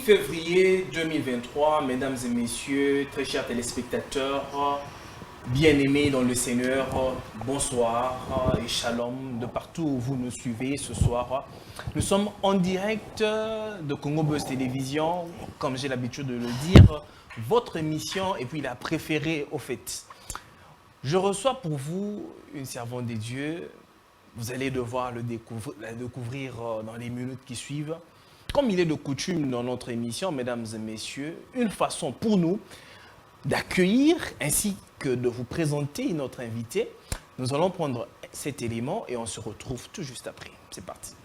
février 2023, mesdames et messieurs, très chers téléspectateurs, bien-aimés dans le Seigneur, bonsoir et shalom de partout où vous nous suivez ce soir. Nous sommes en direct de Congo Buzz Télévision, comme j'ai l'habitude de le dire, votre émission et puis la préférée au fait. Je reçois pour vous une servante des dieux. Vous allez devoir la découvrir dans les minutes qui suivent. Comme il est de coutume dans notre émission, mesdames et messieurs, une façon pour nous d'accueillir ainsi que de vous présenter notre invité. Nous allons prendre cet élément et on se retrouve tout juste après. C'est parti.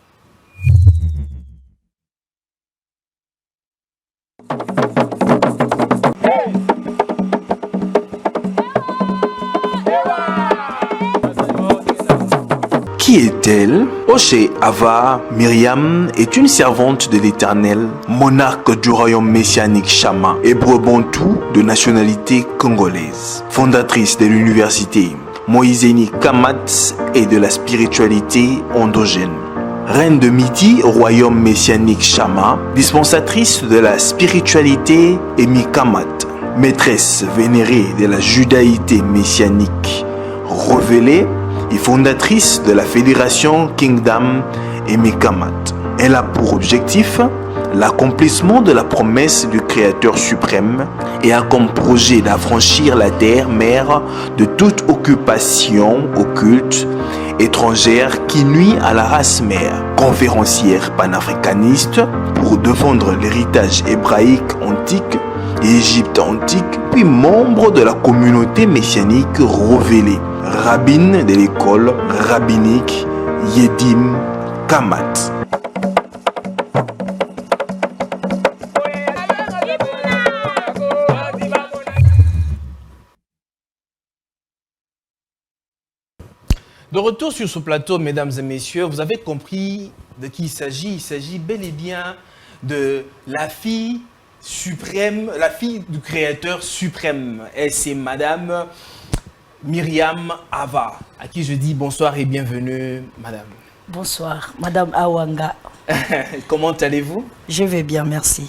Qui est-elle? Oshé Ava Myriam est une servante de l'Éternel, monarque du royaume messianique Chama, hébreu bantou de nationalité congolaise, fondatrice de l'université Moïseni Kamat et de la spiritualité endogène. Reine de Midi au royaume messianique Chama, dispensatrice de la spiritualité Emi Kamat, maîtresse vénérée de la judaïté messianique révélée et fondatrice de la fédération Kingdom et Mekamat. Elle a pour objectif l'accomplissement de la promesse du Créateur suprême et a comme projet d'affranchir la terre mère de toute occupation occulte étrangère qui nuit à la race mère. Conférencière panafricaniste pour défendre l'héritage hébraïque antique et Égypte antique, puis membre de la communauté messianique révélée. Rabbine de l'école rabbinique Yedim Kamat. De retour sur ce plateau, mesdames et messieurs, vous avez compris de qui il s'agit. Il s'agit bel et bien de la fille suprême, la fille du Créateur suprême. Et c'est Madame Myriam Ava, à qui je dis bonsoir et bienvenue, Madame. Bonsoir, Madame Awanga. Comment allez-vous? Je vais bien, merci.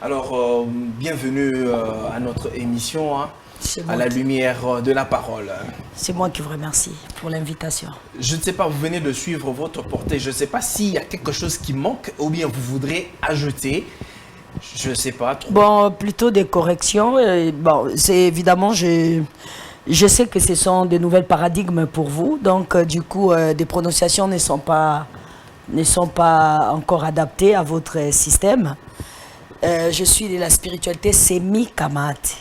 Alors, bienvenue à notre émission, à la lumière de la parole. C'est moi qui vous remercie pour l'invitation. Je ne sais pas, vous venez de suivre votre portée. Je ne sais pas s'il y a quelque chose qui manque ou bien vous voudrez ajouter. Je ne sais pas trop. Bon, plutôt des corrections. Bon, c'est évidemment, je sais que ce sont des nouvelles paradigmes pour vous. Donc, du coup, des prononciations ne sont pas encore adaptées à votre système. Je suis de la spiritualité Semi-Kamat.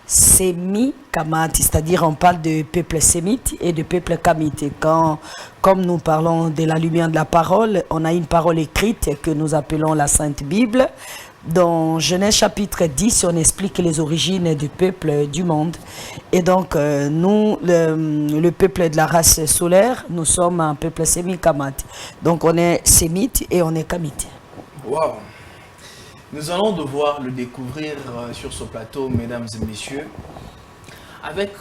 Semi-Kamat, c'est-à-dire on parle de peuple sémite et de peuple kamite. Comme nous parlons de la lumière de la parole, on a une parole écrite que nous appelons la Sainte Bible. Dans Genèse chapitre 10, on explique les origines du peuple du monde. Et donc, nous, le peuple de la race solaire, nous sommes un peuple sémi-kamat. Donc, on est sémite et on est kamite. Wow! Nous allons devoir le découvrir sur ce plateau, mesdames et messieurs, avec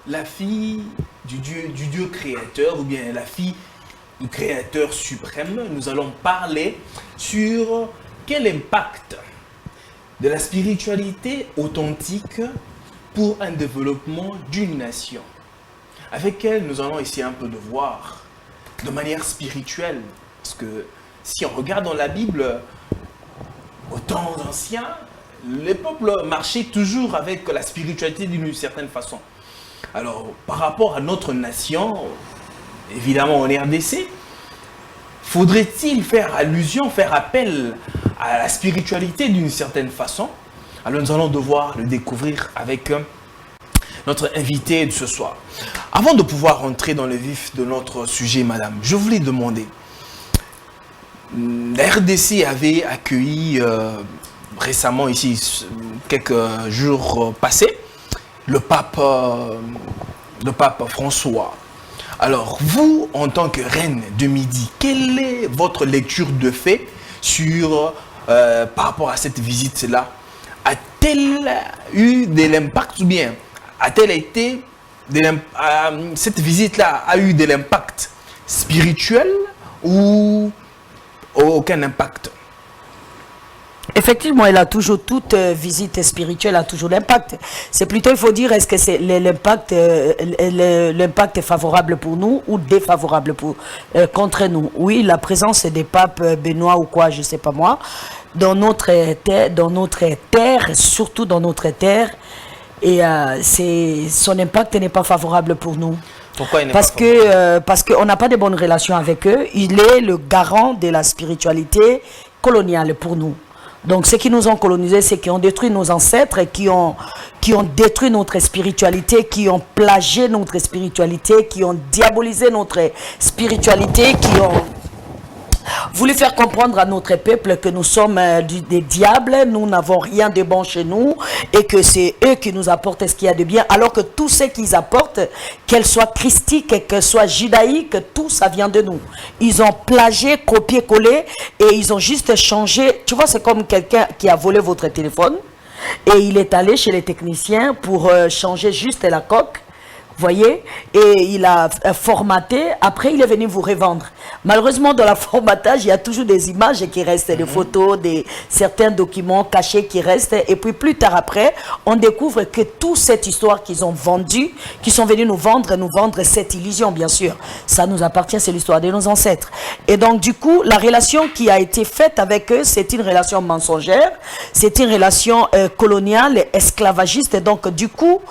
la fille du Dieu créateur, ou bien la fille du Créateur suprême. Nous allons parler sur quel impact de la spiritualité authentique pour un développement d'une nation. Avec elle, nous allons essayer un peu de voir de manière spirituelle. Parce que si on regarde dans la Bible, au temps ancien, les peuples marchaient toujours avec la spiritualité d'une certaine façon. Alors, par rapport à notre nation, évidemment en RDC, faudrait-il faire allusion, faire appel à la spiritualité d'une certaine façon? Alors nous allons devoir le découvrir avec notre invité de ce soir. Avant de pouvoir entrer dans le vif de notre sujet, madame, je voulais demander, la RDC avait accueilli récemment, ici, quelques jours passés, le pape François. Alors, vous, en tant que reine de Midi, quelle est votre lecture de fait sur, par rapport à cette visite-là? A-t-elle eu de l'impact ou bien a-t-elle été, cette visite-là a eu de l'impact spirituel ou aucun impact? Effectivement, elle a toujours, toute visite spirituelle a toujours l'impact. C'est plutôt, il faut dire, est-ce que c'est l'impact est favorable pour nous ou défavorable contre nous. Oui, la présence des papes Benoît ou quoi, je sais pas moi, dans notre terre, surtout dans notre terre, et son impact n'est pas favorable pour nous. Pourquoi il n'est parce pas favorable? Parce qu'on n'a pas de bonnes relations avec eux. Il est le garant de la spiritualité coloniale pour nous. Donc, ceux qui nous ont colonisés, c'est qui ont détruit nos ancêtres, qui ont détruit notre spiritualité, qui ont plagié notre spiritualité, qui ont diabolisé notre spiritualité, qui ont voulu faire comprendre à notre peuple que nous sommes des diables, nous n'avons rien de bon chez nous et que c'est eux qui nous apportent ce qu'il y a de bien, alors que tout ce qu'ils apportent, qu'elles soient christiques, qu'elles soient judaïques, tout ça vient de nous. Ils ont plagié, copié-collé et ils ont juste changé. Tu vois, c'est comme quelqu'un qui a volé votre téléphone et il est allé chez les techniciens pour changer juste la coque. Voyez, et il a formaté, après il est venu vous revendre. Malheureusement, dans le formatage, il y a toujours des images qui restent, des photos, certains documents cachés qui restent. Et puis plus tard après, on découvre que toute cette histoire qu'ils ont vendue, qu'ils sont venus nous vendre cette illusion, bien sûr. Ça nous appartient, c'est l'histoire de nos ancêtres. Et donc du coup, la relation qui a été faite avec eux, c'est une relation mensongère, c'est une relation coloniale, esclavagiste. Et donc du coup,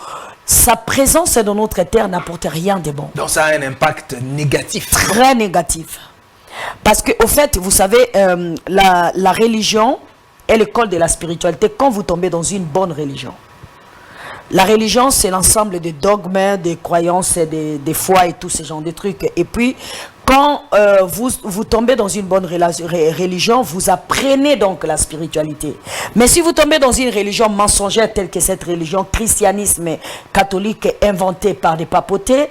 sa présence dans notre terre n'apporte rien de bon. Donc ça a un impact négatif. Très négatif. Parce que, au fait, vous savez, la religion est l'école de la spiritualité quand vous tombez dans une bonne religion. La religion, c'est l'ensemble des dogmes, des croyances, des foi et tous ces genres de trucs. Et puis, quand vous tombez dans une bonne religion, vous apprenez donc la spiritualité. Mais si vous tombez dans une religion mensongère telle que cette religion christianisme catholique inventée par des papautés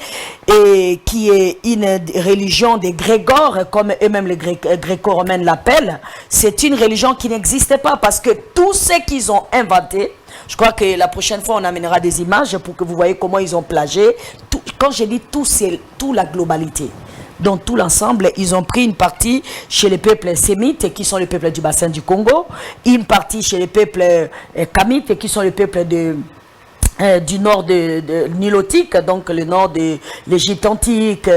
et qui est une religion des Grégores, comme eux-mêmes les gréco-romains l'appellent, c'est une religion qui n'existe pas parce que tout ce qu'ils ont inventé, je crois que la prochaine fois on amènera des images pour que vous voyez comment ils ont plagié. Quand je dis tout, c'est toute la globalité. Dans tout l'ensemble, ils ont pris une partie chez les peuples sémites, qui sont les peuples du bassin du Congo, une partie chez les peuples kamites, qui sont les peuples du nord de nilotique, donc le nord de l'Égypte antique,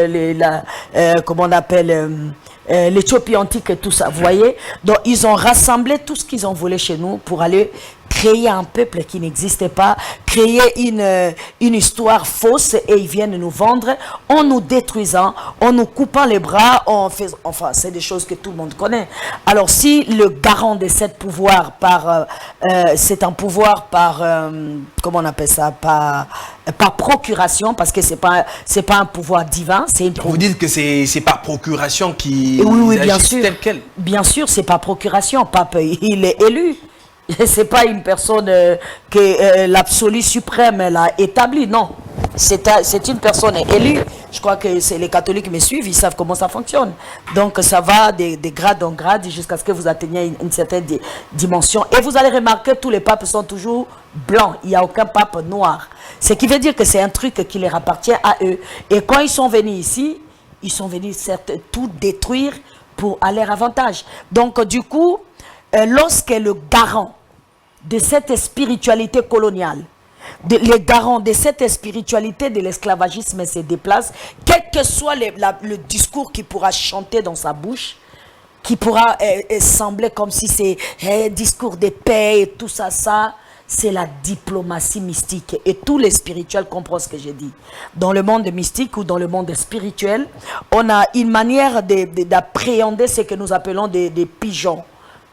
comment on appelle, l'Éthiopie antique et tout ça, vous voyez. Donc ils ont rassemblé tout ce qu'ils ont volé chez nous pour aller créer un peuple qui n'existait pas, créer une histoire fausse et ils viennent nous vendre en nous détruisant, en nous coupant les bras, enfin c'est des choses que tout le monde connaît. Alors si le garant de cette pouvoir c'est un pouvoir par comment on appelle ça, par procuration, parce que c'est pas un pouvoir divin, c'est une Vous dites que c'est par procuration qui oui, bien sûr. tel quel. Bien sûr, c'est par procuration. Pape, il est élu. C'est pas une personne que l'absolu suprême l'a établi, non. C'est une personne élue. Je crois que les catholiques me suivent, ils savent comment ça fonctionne. Donc ça va des grades en grade jusqu'à ce que vous atteigniez une certaine dimension. Et vous allez remarquer que tous les papes sont toujours blancs. Il n'y a aucun pape noir. Ce qui veut dire que c'est un truc qui leur appartient à eux. Et quand ils sont venus ici, ils sont venus certes tout détruire à leur avantage. Donc du coup, lorsque le garant de cette spiritualité coloniale, les garants de cette spiritualité de l'esclavagisme se déplacent, quel que soit le discours qui pourra chanter dans sa bouche, qui pourra sembler comme si c'est un discours de paix et tout ça, c'est la diplomatie mystique. Et tous les spirituels comprennent ce que j'ai dit. Dans le monde mystique ou dans le monde spirituel, on a une manière d'appréhender ce que nous appelons des pigeons.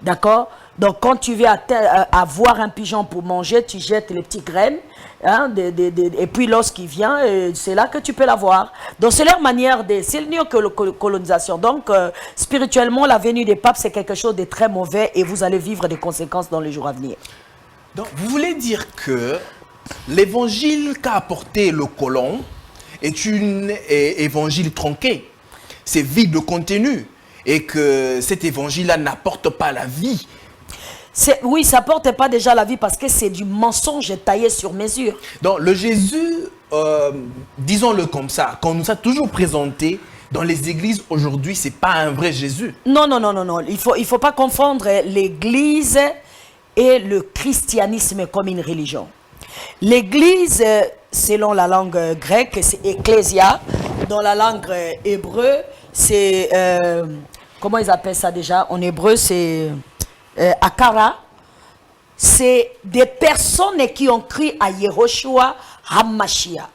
D'accord? Donc quand tu veux avoir un pigeon pour manger, tu jettes les petites graines, hein, et puis lorsqu'il vient, c'est là que tu peux l'avoir. Donc c'est leur manière c'est le mieux que la colonisation. Donc spirituellement, la venue des papes, c'est quelque chose de très mauvais et vous allez vivre des conséquences dans les jours à venir. Donc vous voulez dire que l'évangile qu'a apporté le colon est un évangile tronqué, c'est vide de contenu et que cet évangile-là n'apporte pas la vie. Oui, ça n'apporte pas déjà la vie parce que c'est du mensonge taillé sur mesure. Donc le Jésus, disons-le comme ça, qu'on nous a toujours présenté dans les églises aujourd'hui, ce n'est pas un vrai Jésus. Non. Il faut pas confondre l'église et le christianisme comme une religion. L'église, selon la langue grecque, c'est ecclésia. Dans la langue hébreu, c'est... comment ils appellent ça déjà? En hébreu, c'est akara. C'est des personnes qui ont cru à Yehoshua HaMashiach.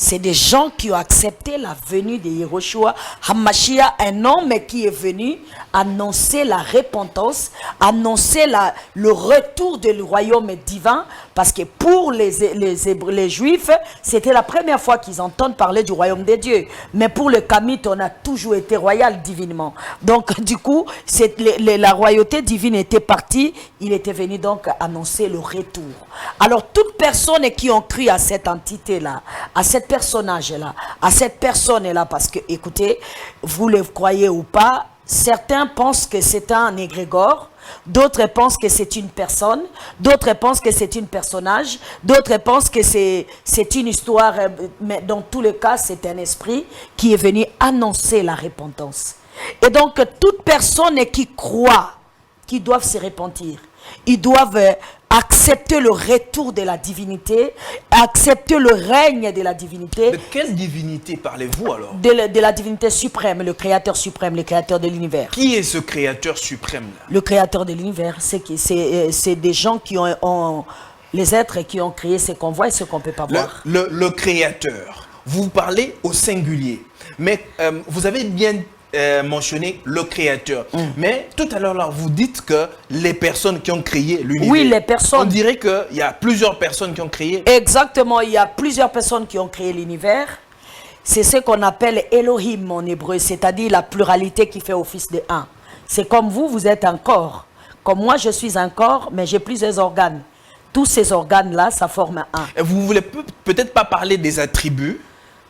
C'est des gens qui ont accepté la venue de Yehoshua HaMashiach, un homme qui est venu annoncer la repentance, annoncer le retour du royaume divin, parce que pour les Juifs, c'était la première fois qu'ils entendent parler du royaume de Dieu. Mais pour le Kamite, on a toujours été royal divinement. Donc du coup, la royauté divine était partie, il était venu donc annoncer le retour. Alors toute personne qui ont cru à cette entité-là, à cette personnage-là, à cette personne-là, parce que, écoutez, vous le croyez ou pas, certains pensent que c'est un égrégore, d'autres pensent que c'est une personne, d'autres pensent que c'est un personnage, d'autres pensent que c'est une histoire, mais dans tous les cas, c'est un esprit qui est venu annoncer la repentance. Et donc, toute personne qui croit qu'ils doivent se repentir, ils doivent accepter le retour de la divinité, accepter le règne de la divinité. De quelle divinité parlez-vous alors? De la divinité suprême, le créateur suprême, le créateur de l'univers. Qui est ce créateur suprême là? Le créateur de l'univers, c'est des gens qui ont les êtres qui ont créé ce qu'on voit et ce qu'on ne peut pas voir. Le créateur, vous parlez au singulier, mais vous avez bien mentionné le créateur. Mais tout à l'heure, là, vous dites que les personnes qui ont créé l'univers. Oui, les personnes. On dirait qu'il y a plusieurs personnes qui ont créé. Exactement, il y a plusieurs personnes qui ont créé l'univers. C'est ce qu'on appelle Elohim en hébreu, c'est-à-dire la pluralité qui fait office de un. C'est comme vous êtes un corps. Comme moi, je suis un corps, mais j'ai plusieurs organes. Tous ces organes-là, ça forme un. Et vous voulez peut-être pas parler des attributs?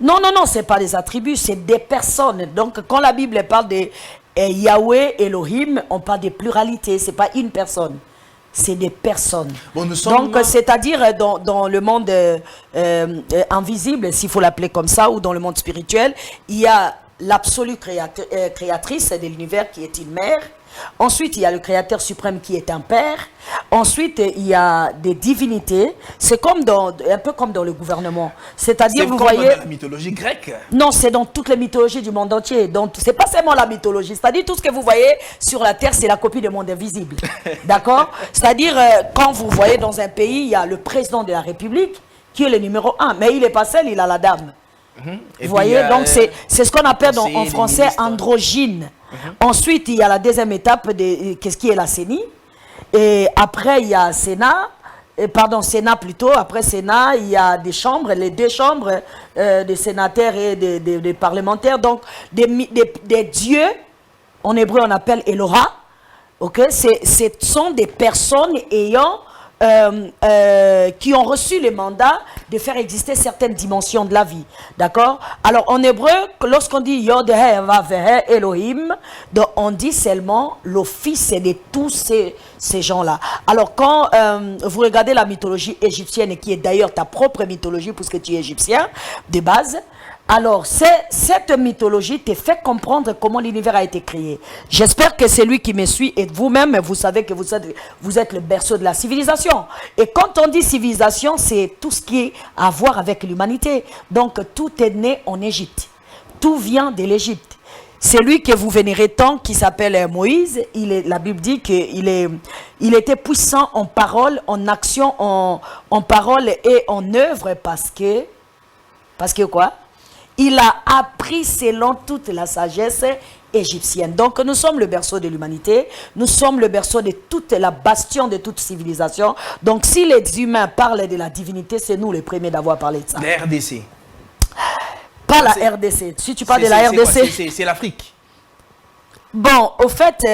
Non, ce n'est pas des attributs, c'est des personnes. Donc, quand la Bible parle de Yahweh, Elohim, on parle de pluralité, ce n'est pas une personne, c'est des personnes. Bon, nous sommes... Donc, c'est-à-dire dans le monde invisible, s'il faut l'appeler comme ça, ou dans le monde spirituel, il y a l'absolue créatrice de l'univers qui est une mère. Ensuite, il y a le créateur suprême qui est un père. Ensuite, il y a des divinités. C'est comme un peu comme dans le gouvernement. C'est-à-dire, vous voyez... C'est comme dans la mythologie grecque. Non, c'est dans toutes les mythologies du monde entier. Donc, c'est pas seulement la mythologie. C'est-à-dire, tout ce que vous voyez sur la terre, c'est la copie du monde invisible. D'accord? C'est-à-dire, quand vous voyez dans un pays, il y a le président de la République qui est le numéro 1. Mais il n'est pas seul, il a la dame. Vous voyez, donc c'est ce qu'on appelle en français androgyne. Ensuite, il y a la deuxième étape de qu'est-ce qui est la CENI. Et après, il y a Sénat. Sénat plutôt. Après Sénat, il y a des chambres, les deux chambres des sénateurs et des parlementaires. Donc, des dieux, en hébreu, on appelle Eloha. Okay? Ce sont des personnes ayant... qui ont reçu le mandat de faire exister certaines dimensions de la vie. D'accord? Alors, en hébreu, lorsqu'on dit Yod-Heh, Vav-Heh, Elohim, on dit seulement l'office de tous ces gens-là. Alors, quand vous regardez la mythologie égyptienne, qui est d'ailleurs ta propre mythologie, puisque tu es égyptien, de base, alors, cette mythologie te fait comprendre comment l'univers a été créé. J'espère que celui qui me suit et vous-même, vous savez que vous êtes le berceau de la civilisation. Et quand on dit civilisation, c'est tout ce qui est à voir avec l'humanité. Donc, tout est né en Égypte. Tout vient de l'Égypte. Celui que vous vénérez tant, qui s'appelle Moïse, la Bible dit qu'il était puissant en parole, en action, en parole et en œuvre parce que quoi? Il a appris selon toute la sagesse égyptienne. Donc nous sommes le berceau de l'humanité, nous sommes le berceau de toute la bastion de toute civilisation. Donc si les humains parlent de la divinité, c'est nous les premiers d'avoir parlé de ça. La RDC. Pas la RDC. Si tu parles de la RDC... C'est l'Afrique. Bon, au fait...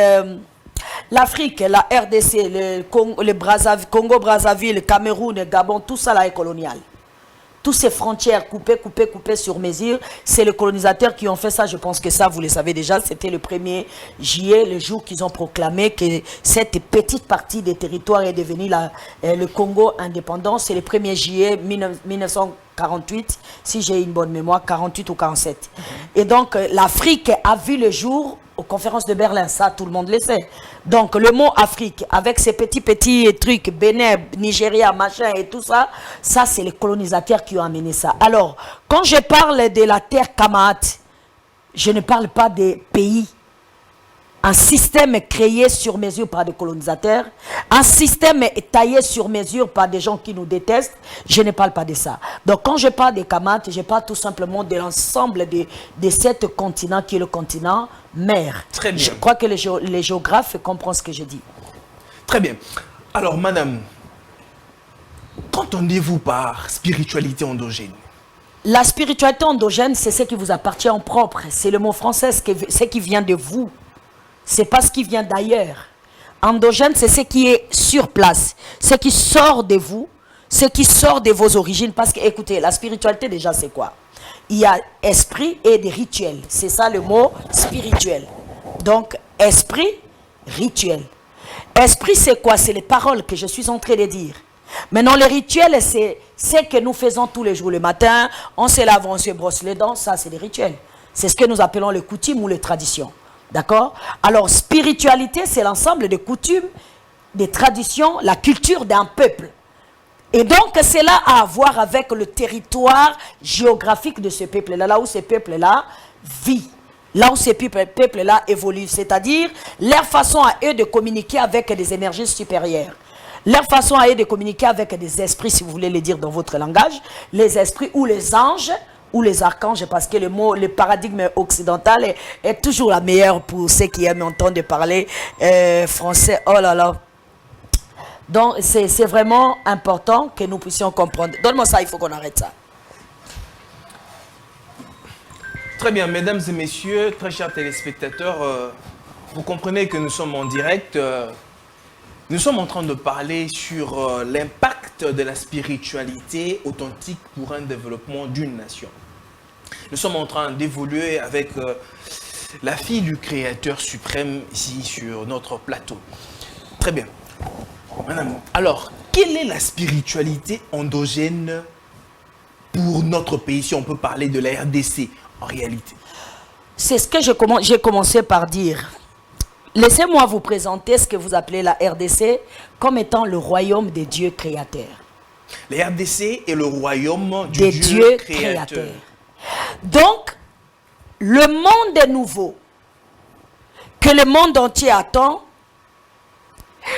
l'Afrique, la RDC, le Congo-Brazzaville, le Cameroun, le Gabon, tout ça là est colonial. Toutes ces frontières coupées sur mesure, c'est les colonisateurs qui ont fait ça. Je pense que ça, vous le savez déjà, c'était le 1er juillet, le jour qu'ils ont proclamé que cette petite partie des territoires est devenue le Congo indépendant. C'est le 1er juillet 1948, si j'ai une bonne mémoire, 48 ou 47. Et donc, l'Afrique a vu le jour aux conférences de Berlin, ça tout le monde le sait. Donc le mot Afrique, avec ces petits trucs, Bénin, Nigeria, machin et tout ça, ça c'est les colonisateurs qui ont amené ça. Alors, quand je parle de la terre Kamaat, je ne parle pas des pays. Un système créé sur mesure par des colonisateurs, un système taillé sur mesure par des gens qui nous détestent, je ne parle pas de ça. Donc quand je parle des Kamaat, je parle tout simplement de l'ensemble de cet continent qui est le continent mère. Très bien. Je crois que les géographes comprennent ce que je dis. Très bien. Alors, madame, qu'entendez-vous par spiritualité endogène? La spiritualité endogène, c'est ce qui vous appartient en propre. C'est le mot français, ce qui vient de vous. C'est pas ce qui vient d'ailleurs. Endogène, c'est ce qui est sur place, ce qui sort de vous, ce qui sort de vos origines. Parce que, écoutez, la spiritualité, déjà, c'est quoi? Il y a esprit et des rituels. C'est ça le mot spirituel. Donc, esprit, rituel. Esprit, c'est quoi? C'est les paroles que je suis en train de dire. Maintenant, les rituels, c'est ce que nous faisons tous les jours. Le matin, on se lave, on se brosse les dents. Ça, c'est des rituels. C'est ce que nous appelons les coutumes ou les traditions. D'accord? Alors, spiritualité, c'est l'ensemble des coutumes, des traditions, la culture d'un peuple. Et donc, cela a à voir avec le territoire géographique de ce peuple-là, là où ce peuple-là vit, là où ce peuple-là évolue. C'est-à-dire, leur façon à eux de communiquer avec des énergies supérieures. Leur façon à eux de communiquer avec des esprits, si vous voulez les dire dans votre langage, les esprits ou les anges, ou les archanges, parce que le paradigme occidental est toujours la meilleure pour ceux qui aiment entendre parler français. Oh là là. Donc, c'est vraiment important que nous puissions comprendre. Donne-moi ça, il faut qu'on arrête ça. Très bien, mesdames et messieurs, très chers téléspectateurs, vous comprenez que nous sommes en direct. Nous sommes en train de parler sur l'impact de la spiritualité authentique pour un développement d'une nation. Nous sommes en train d'évoluer avec la fille du Créateur suprême ici sur notre plateau. Très bien. Madame, alors, quelle est la spiritualité endogène pour notre pays, si on peut parler de la RDC en réalité? C'est ce que j'ai commencé par dire. Laissez-moi vous présenter ce que vous appelez la RDC comme étant le royaume des dieux créateurs. La RDC est le royaume des dieux créateurs. Donc, le monde nouveau que le monde entier attend,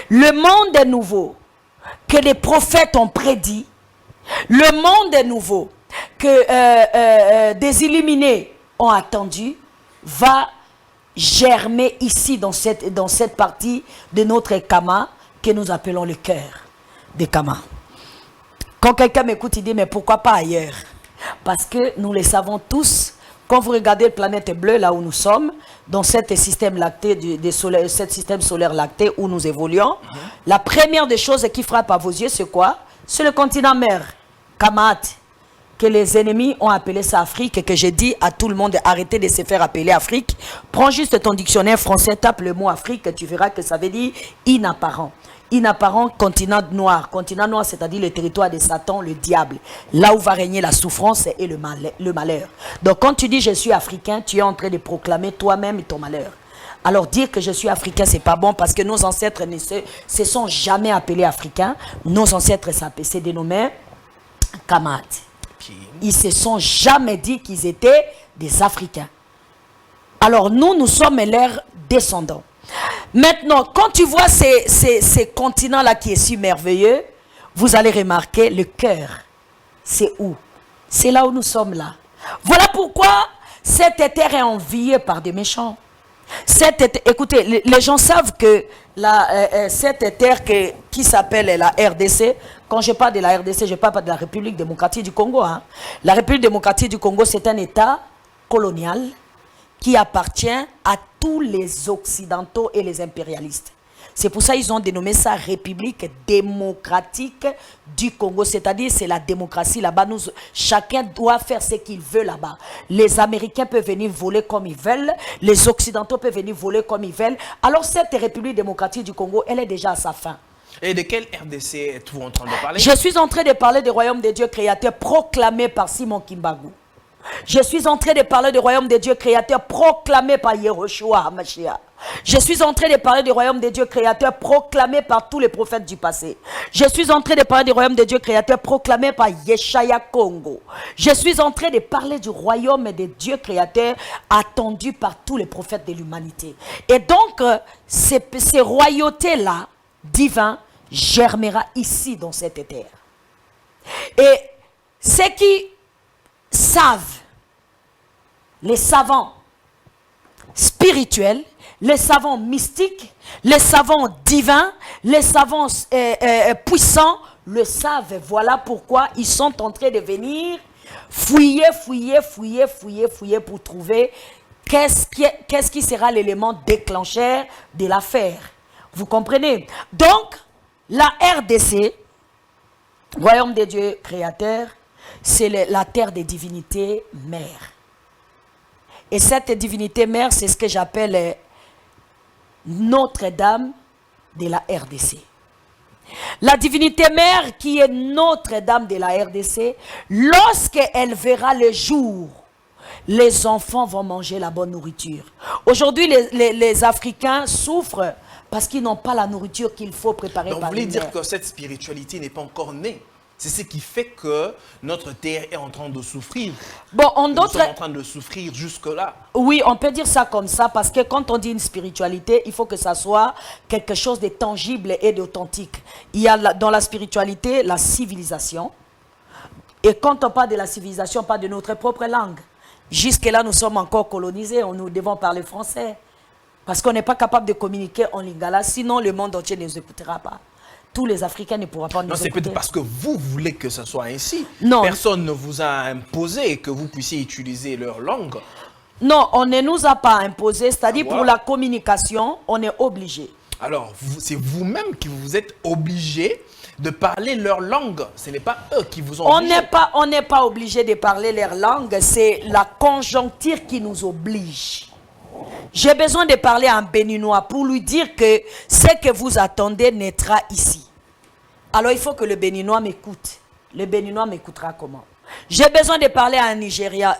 le monde nouveau que les prophètes ont prédit, le monde nouveau que des illuminés ont attendu, va germer ici dans cette partie de notre Kama que nous appelons le cœur des Kama. Quand quelqu'un m'écoute, il dit mais pourquoi pas ailleurs? Parce que nous le savons tous, quand vous regardez la planète bleue là où nous sommes, dans cet système lacté, cet système solaire lacté où nous évoluons, la première des choses qui frappe à vos yeux, c'est quoi? C'est le continent mère, Kamaat, que les ennemis ont appelé ça Afrique, et que j'ai dit à tout le monde, arrêtez de se faire appeler Afrique. Prends juste ton dictionnaire français, tape le mot Afrique, tu verras que ça veut dire inapparent. Inapparent, continent noir. Continent noir, c'est-à-dire le territoire de Satan, le diable. Là où va régner la souffrance et le malheur. Donc quand tu dis je suis africain, tu es en train de proclamer toi-même ton malheur. Alors dire que je suis africain, c'est pas bon parce que nos ancêtres ne se sont jamais appelés africains. Nos ancêtres s'est dénommé Kamaat. Ils se sont jamais dit qu'ils étaient des Africains. Alors nous sommes leurs descendants. Maintenant, quand tu vois ces continents-là qui est si merveilleux, vous allez remarquer le cœur. C'est où? C'est là où nous sommes là. Voilà pourquoi cette terre est enviée par des méchants. Écoutez, les gens savent que cette terre qui s'appelle la RDC, quand je parle de la RDC, je ne parle pas de la République démocratique du Congo. Hein. La République démocratique du Congo, c'est un État colonial qui appartient à tous les Occidentaux et les impérialistes. C'est pour ça qu'ils ont dénommé ça République démocratique du Congo. C'est-à-dire c'est la démocratie là-bas. Chacun doit faire ce qu'il veut là-bas. Les Américains peuvent venir voler comme ils veulent. Les Occidentaux peuvent venir voler comme ils veulent. Alors cette République démocratique du Congo, elle est déjà à sa fin. Et de quelle RDC êtes-vous en train de parler? Je suis en train de parler du royaume des dieux créateurs proclamé par Simon Kimbangu. Je suis en train de parler du royaume de Dieu créateur proclamé par Yehoshua HaMashiach. Je suis en train de parler du royaume de Dieu créateur proclamé par tous les prophètes du passé. Je suis en train de parler du royaume de Dieu créateur proclamé par Yeshaya Congo. Je suis en train de parler du royaume de Dieu créateur attendu par tous les prophètes de l'humanité. Et donc, ces royautés-là, divins, germera ici dans cette terre. Et ceux qui savent, les savants spirituels, les savants mystiques, les savants divins, les savants puissants le savent. Voilà pourquoi ils sont en train de venir fouiller pour trouver qu'est-ce qui sera l'élément déclencheur de l'affaire. Vous comprenez? Donc, la RDC, Royaume des dieux créateurs, c'est la terre des divinités mères. Et cette divinité mère, c'est ce que j'appelle Notre-Dame de la RDC. La divinité mère qui est Notre-Dame de la RDC, lorsqu'elle verra le jour, les enfants vont manger la bonne nourriture. Aujourd'hui, les Africains souffrent parce qu'ils n'ont pas la nourriture qu'il faut préparer. Donc, par vous voulez l'hiver. dire que cette spiritualité n'est pas encore née. C'est ce qui fait que notre terre est en train de souffrir. Bon, Nous sommes en train de souffrir jusque-là. Oui, on peut dire ça comme ça parce que quand on dit une spiritualité, il faut que ça soit quelque chose de tangible et d'authentique. Il y a dans la spiritualité la civilisation. Et quand on parle de la civilisation, on parle de notre propre langue. Jusque-là, nous sommes encore colonisés, nous devons parler français. Parce qu'on n'est pas capable de communiquer en lingala, sinon le monde entier ne nous écoutera pas. Tous les Africains ne pourront pas nous écouter. Non, c'est peut-être parce que vous voulez que ce soit ainsi. Non. Personne ne vous a imposé que vous puissiez utiliser leur langue. Non, on ne nous a pas imposé, c'est-à-dire Ah, pour la communication, on est obligé. Alors, c'est vous-même qui vous êtes obligé de parler leur langue. Ce n'est pas eux qui vous ont obligé. On n'est pas obligé de parler leur langue, c'est la conjoncture qui nous oblige. J'ai besoin de parler en béninois pour lui dire que ce que vous attendez naîtra ici. Alors il faut que le béninois m'écoute. Le béninois m'écoutera comment? J'ai besoin de parler à un Nigérien,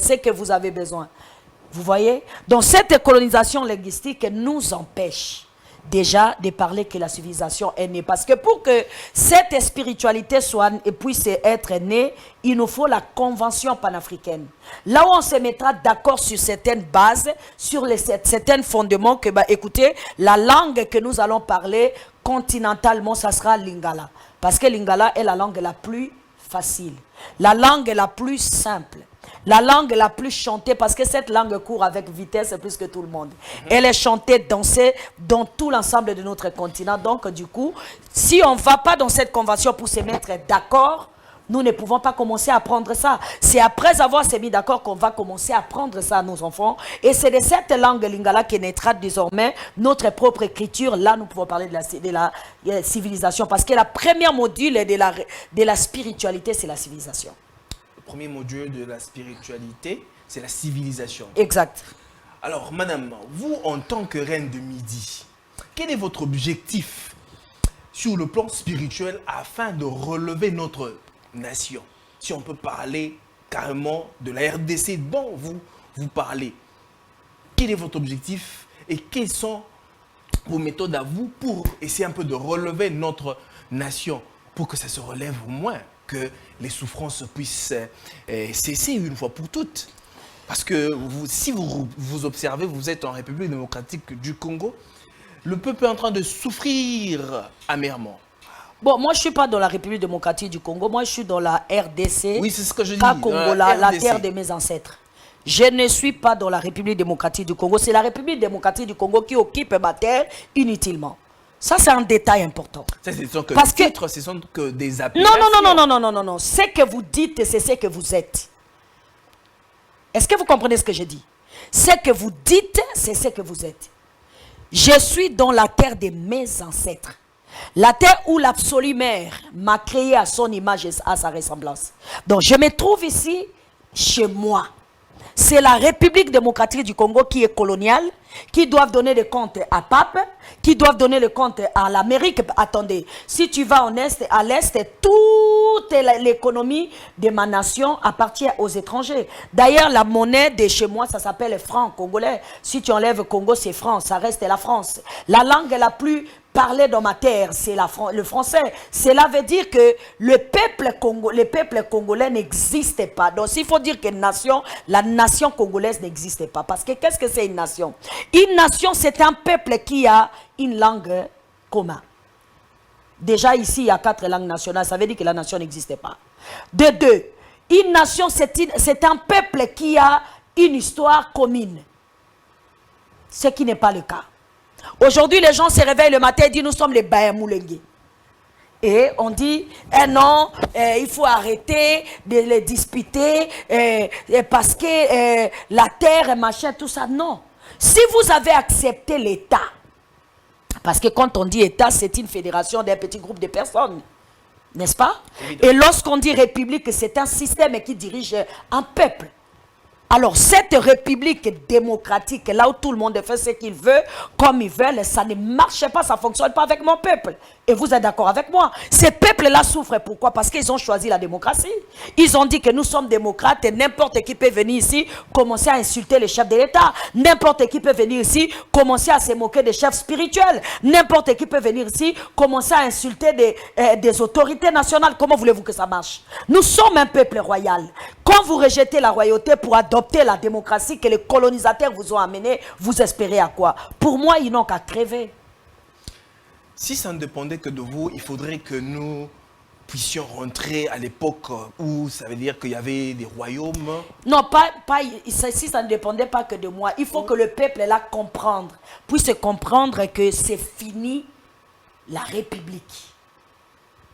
ce que vous avez besoin. Vous voyez? Donc cette colonisation linguistique nous empêche déjà de parler que la civilisation est née. Parce que pour que cette spiritualité puisse être née, il nous faut la convention panafricaine. Là où on se mettra d'accord sur certaines bases, sur certains fondements que, écoutez, la langue que nous allons parler continentalement, ça sera lingala. Parce que lingala est la langue la plus facile, la langue la plus simple. La langue la plus chantée, parce que cette langue court avec vitesse plus que tout le monde. Elle est chantée, dansée dans tout l'ensemble de notre continent. Donc, du coup, si on ne va pas dans cette convention pour se mettre d'accord, nous ne pouvons pas commencer à apprendre ça. C'est après avoir se mis d'accord qu'on va commencer à apprendre ça à nos enfants. Et c'est de cette langue lingala qui naîtra désormais notre propre écriture. Là, nous pouvons parler de la civilisation. Parce que la première module de la spiritualité, c'est la civilisation. Premier module de la spiritualité, c'est la civilisation. Exact. Alors, madame, vous, en tant que reine de Midi, quel est votre objectif sur le plan spirituel afin de relever notre nation? Si on peut parler carrément de la RDC dont vous parlez, quel est votre objectif et quelles sont vos méthodes à vous pour essayer un peu de relever notre nation, pour que ça se relève au moins, que les souffrances puissent cesser une fois pour toutes? Parce que si vous observez, vous êtes en République démocratique du Congo, le peuple est en train de souffrir amèrement. Bon, moi je ne suis pas dans la République démocratique du Congo, moi je suis dans la RDC. Oui, c'est ce que je dis. Congo, la terre de mes ancêtres. Je ne suis pas dans la République démocratique du Congo, c'est la République démocratique du Congo qui occupe ma terre inutilement. Ça, c'est un détail important. Ça, ce sont que parce des titres, ce sont que des appels. Non. Ce que vous dites, c'est ce que vous êtes. Est-ce que vous comprenez ce que je dis? Ce que vous dites, c'est ce que vous êtes. Je suis dans la terre de mes ancêtres. La terre où l'absolue mère m'a créé à son image et à sa ressemblance. Donc, je me trouve ici, chez moi. c'est la République démocratique du Congo qui est coloniale, qui doivent donner des comptes à Pape, qui doivent donner les comptes à l'Amérique. Attendez, si tu vas en Est, à l'Est, toute l'économie de ma nation appartient aux étrangers. D'ailleurs, la monnaie de chez moi, ça s'appelle franc congolais. Si tu enlèves Congo, c'est France, ça reste la France. La langue la plus parler dans ma terre, c'est le français. Cela veut dire que le peuple congolais n'existe pas. Donc, s'il faut dire qu'une nation, la nation congolaise n'existe pas. Parce que qu'est-ce que c'est une nation? Une nation, c'est un peuple qui a une langue commune. Déjà, ici, il y a 4 langues nationales. Ça veut dire que la nation n'existe pas. De deux, une nation, c'est un peuple qui a une histoire commune. Ce qui n'est pas le cas. Aujourd'hui, les gens se réveillent le matin et disent nous sommes les Bayamoulengue. Et on dit non, il faut arrêter de les disputer parce que la terre, machin, tout ça. Non. Si vous avez accepté l'État, parce que quand on dit État, c'est une fédération d'un petit groupe de personnes, n'est-ce pas? Et lorsqu'on dit République, c'est un système qui dirige un peuple. Alors, cette république démocratique, là où tout le monde fait ce qu'il veut, comme il veut, ça ne marche pas, ça ne fonctionne pas avec mon peuple. Et vous êtes d'accord avec moi? Ces peuples-là souffrent. Pourquoi? Parce qu'ils ont choisi la démocratie. Ils ont dit que nous sommes démocrates et n'importe qui peut venir ici commencer à insulter les chefs de l'État. N'importe qui peut venir ici commencer à se moquer des chefs spirituels. N'importe qui peut venir ici commencer à insulter des autorités nationales. Comment voulez-vous que ça marche? Nous sommes un peuple royal. Quand vous rejetez la royauté pour adopter la démocratie que les colonisateurs vous ont amené, vous espérez à quoi? Pour moi, ils n'ont qu'à crever. Si ça ne dépendait que de vous, il faudrait que nous puissions rentrer à l'époque où ça veut dire qu'il y avait des royaumes. Non, si ça ne dépendait pas que de moi. Il faut que le peuple là puisse comprendre que c'est fini la République.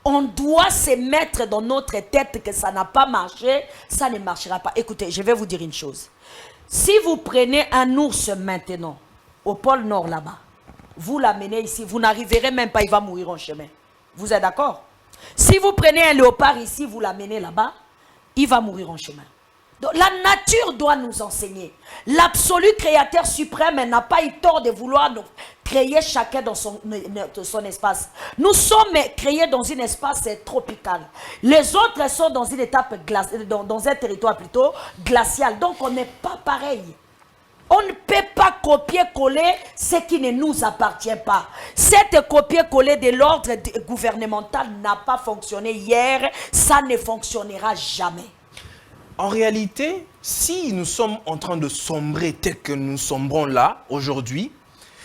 On doit se mettre dans notre tête que ça n'a pas marché, ça ne marchera pas. Écoutez, je vais vous dire une chose. Si vous prenez un ours maintenant, au pôle Nord là-bas, vous l'amenez ici, vous n'arriverez même pas, il va mourir en chemin. Vous êtes d'accord? Si vous prenez un léopard ici, vous l'amenez là-bas, il va mourir en chemin. Donc, la nature doit nous enseigner. L'absolu créateur suprême n'a pas eu tort de vouloir nous créer chacun dans son espace. Nous sommes créés dans un espace tropical. Les autres sont dans une étape dans un territoire plutôt glacial. Donc on n'est pas pareil. On ne peut pas copier-coller ce qui ne nous appartient pas. Cette copier-coller de l'ordre gouvernemental n'a pas fonctionné hier, ça ne fonctionnera jamais. En réalité, si nous sommes en train de sombrer tel que nous sombrons là, aujourd'hui,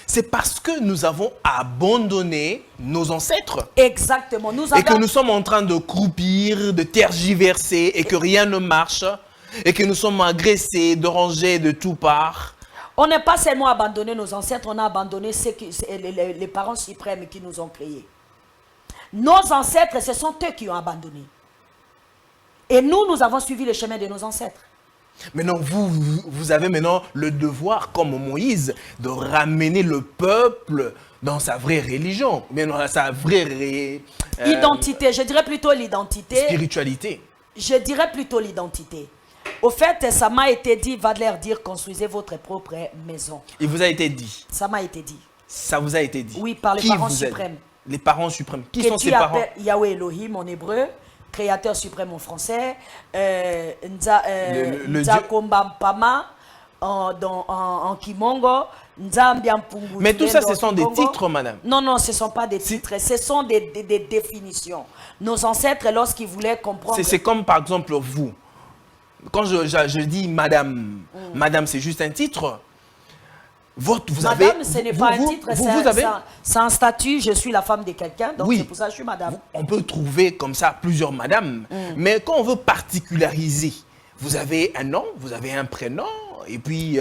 c'est parce que nous avons abandonné nos ancêtres. Exactement. Et que nous sommes en train de croupir, de tergiverser, et que rien ne marche, et que nous sommes agressés, dérangés de toutes parts. On n'est pas seulement abandonné nos ancêtres, on a abandonné les parents suprêmes qui nous ont créés. Nos ancêtres, ce sont eux qui ont abandonné. Et nous avons suivi le chemin de nos ancêtres. Maintenant, vous avez maintenant le devoir, comme Moïse, de ramener le peuple dans sa vraie religion, mais dans sa vraie identité. Je dirais plutôt l'identité. Spiritualité. Je dirais plutôt l'identité. Au fait, ça m'a été dit, va leur dire, construisez votre propre maison. Il vous a été dit. Ça m'a été dit. Ça vous a été dit. Oui, par les parents suprêmes. Les parents suprêmes. Qui sont ces parents? Yahweh Elohim en hébreu, créateur suprême en français, Nzakombampama en Kimongo, Nzambiampungu. Mais tout ça, ce sont des titres, madame. Non, ce ne sont pas des titres, ce sont des définitions. Nos ancêtres, lorsqu'ils voulaient comprendre... C'est comme, par exemple, vous. Quand je dis madame, madame, c'est juste un titre. Madame, ce n'est pas un titre, c'est un statut, je suis la femme de quelqu'un, donc oui, c'est pour ça que je suis madame. On peut trouver comme ça plusieurs madames, mais quand on veut particulariser, vous avez un nom, vous avez un prénom, et puis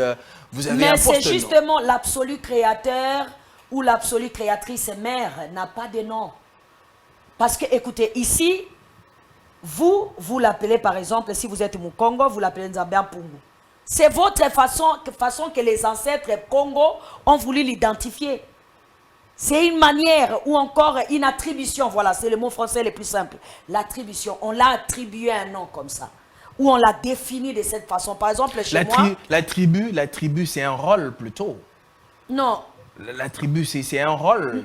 vous avez un poste. Mais c'est justement l'absolu créateur ou l'absolue créatrice mère n'a pas de nom. Parce que, écoutez, ici, vous l'appelez par exemple, si vous êtes au Congo, vous l'appelez Nzambiampungu. C'est votre façon que les ancêtres Congo ont voulu l'identifier. C'est une manière ou encore une attribution. Voilà, c'est le mot français le plus simple. L'attribution. On l'a attribué un nom comme ça. où on l'a défini de cette façon. Par exemple, chez moi... La tribu c'est un rôle plutôt. Non. La tribu, c'est un rôle.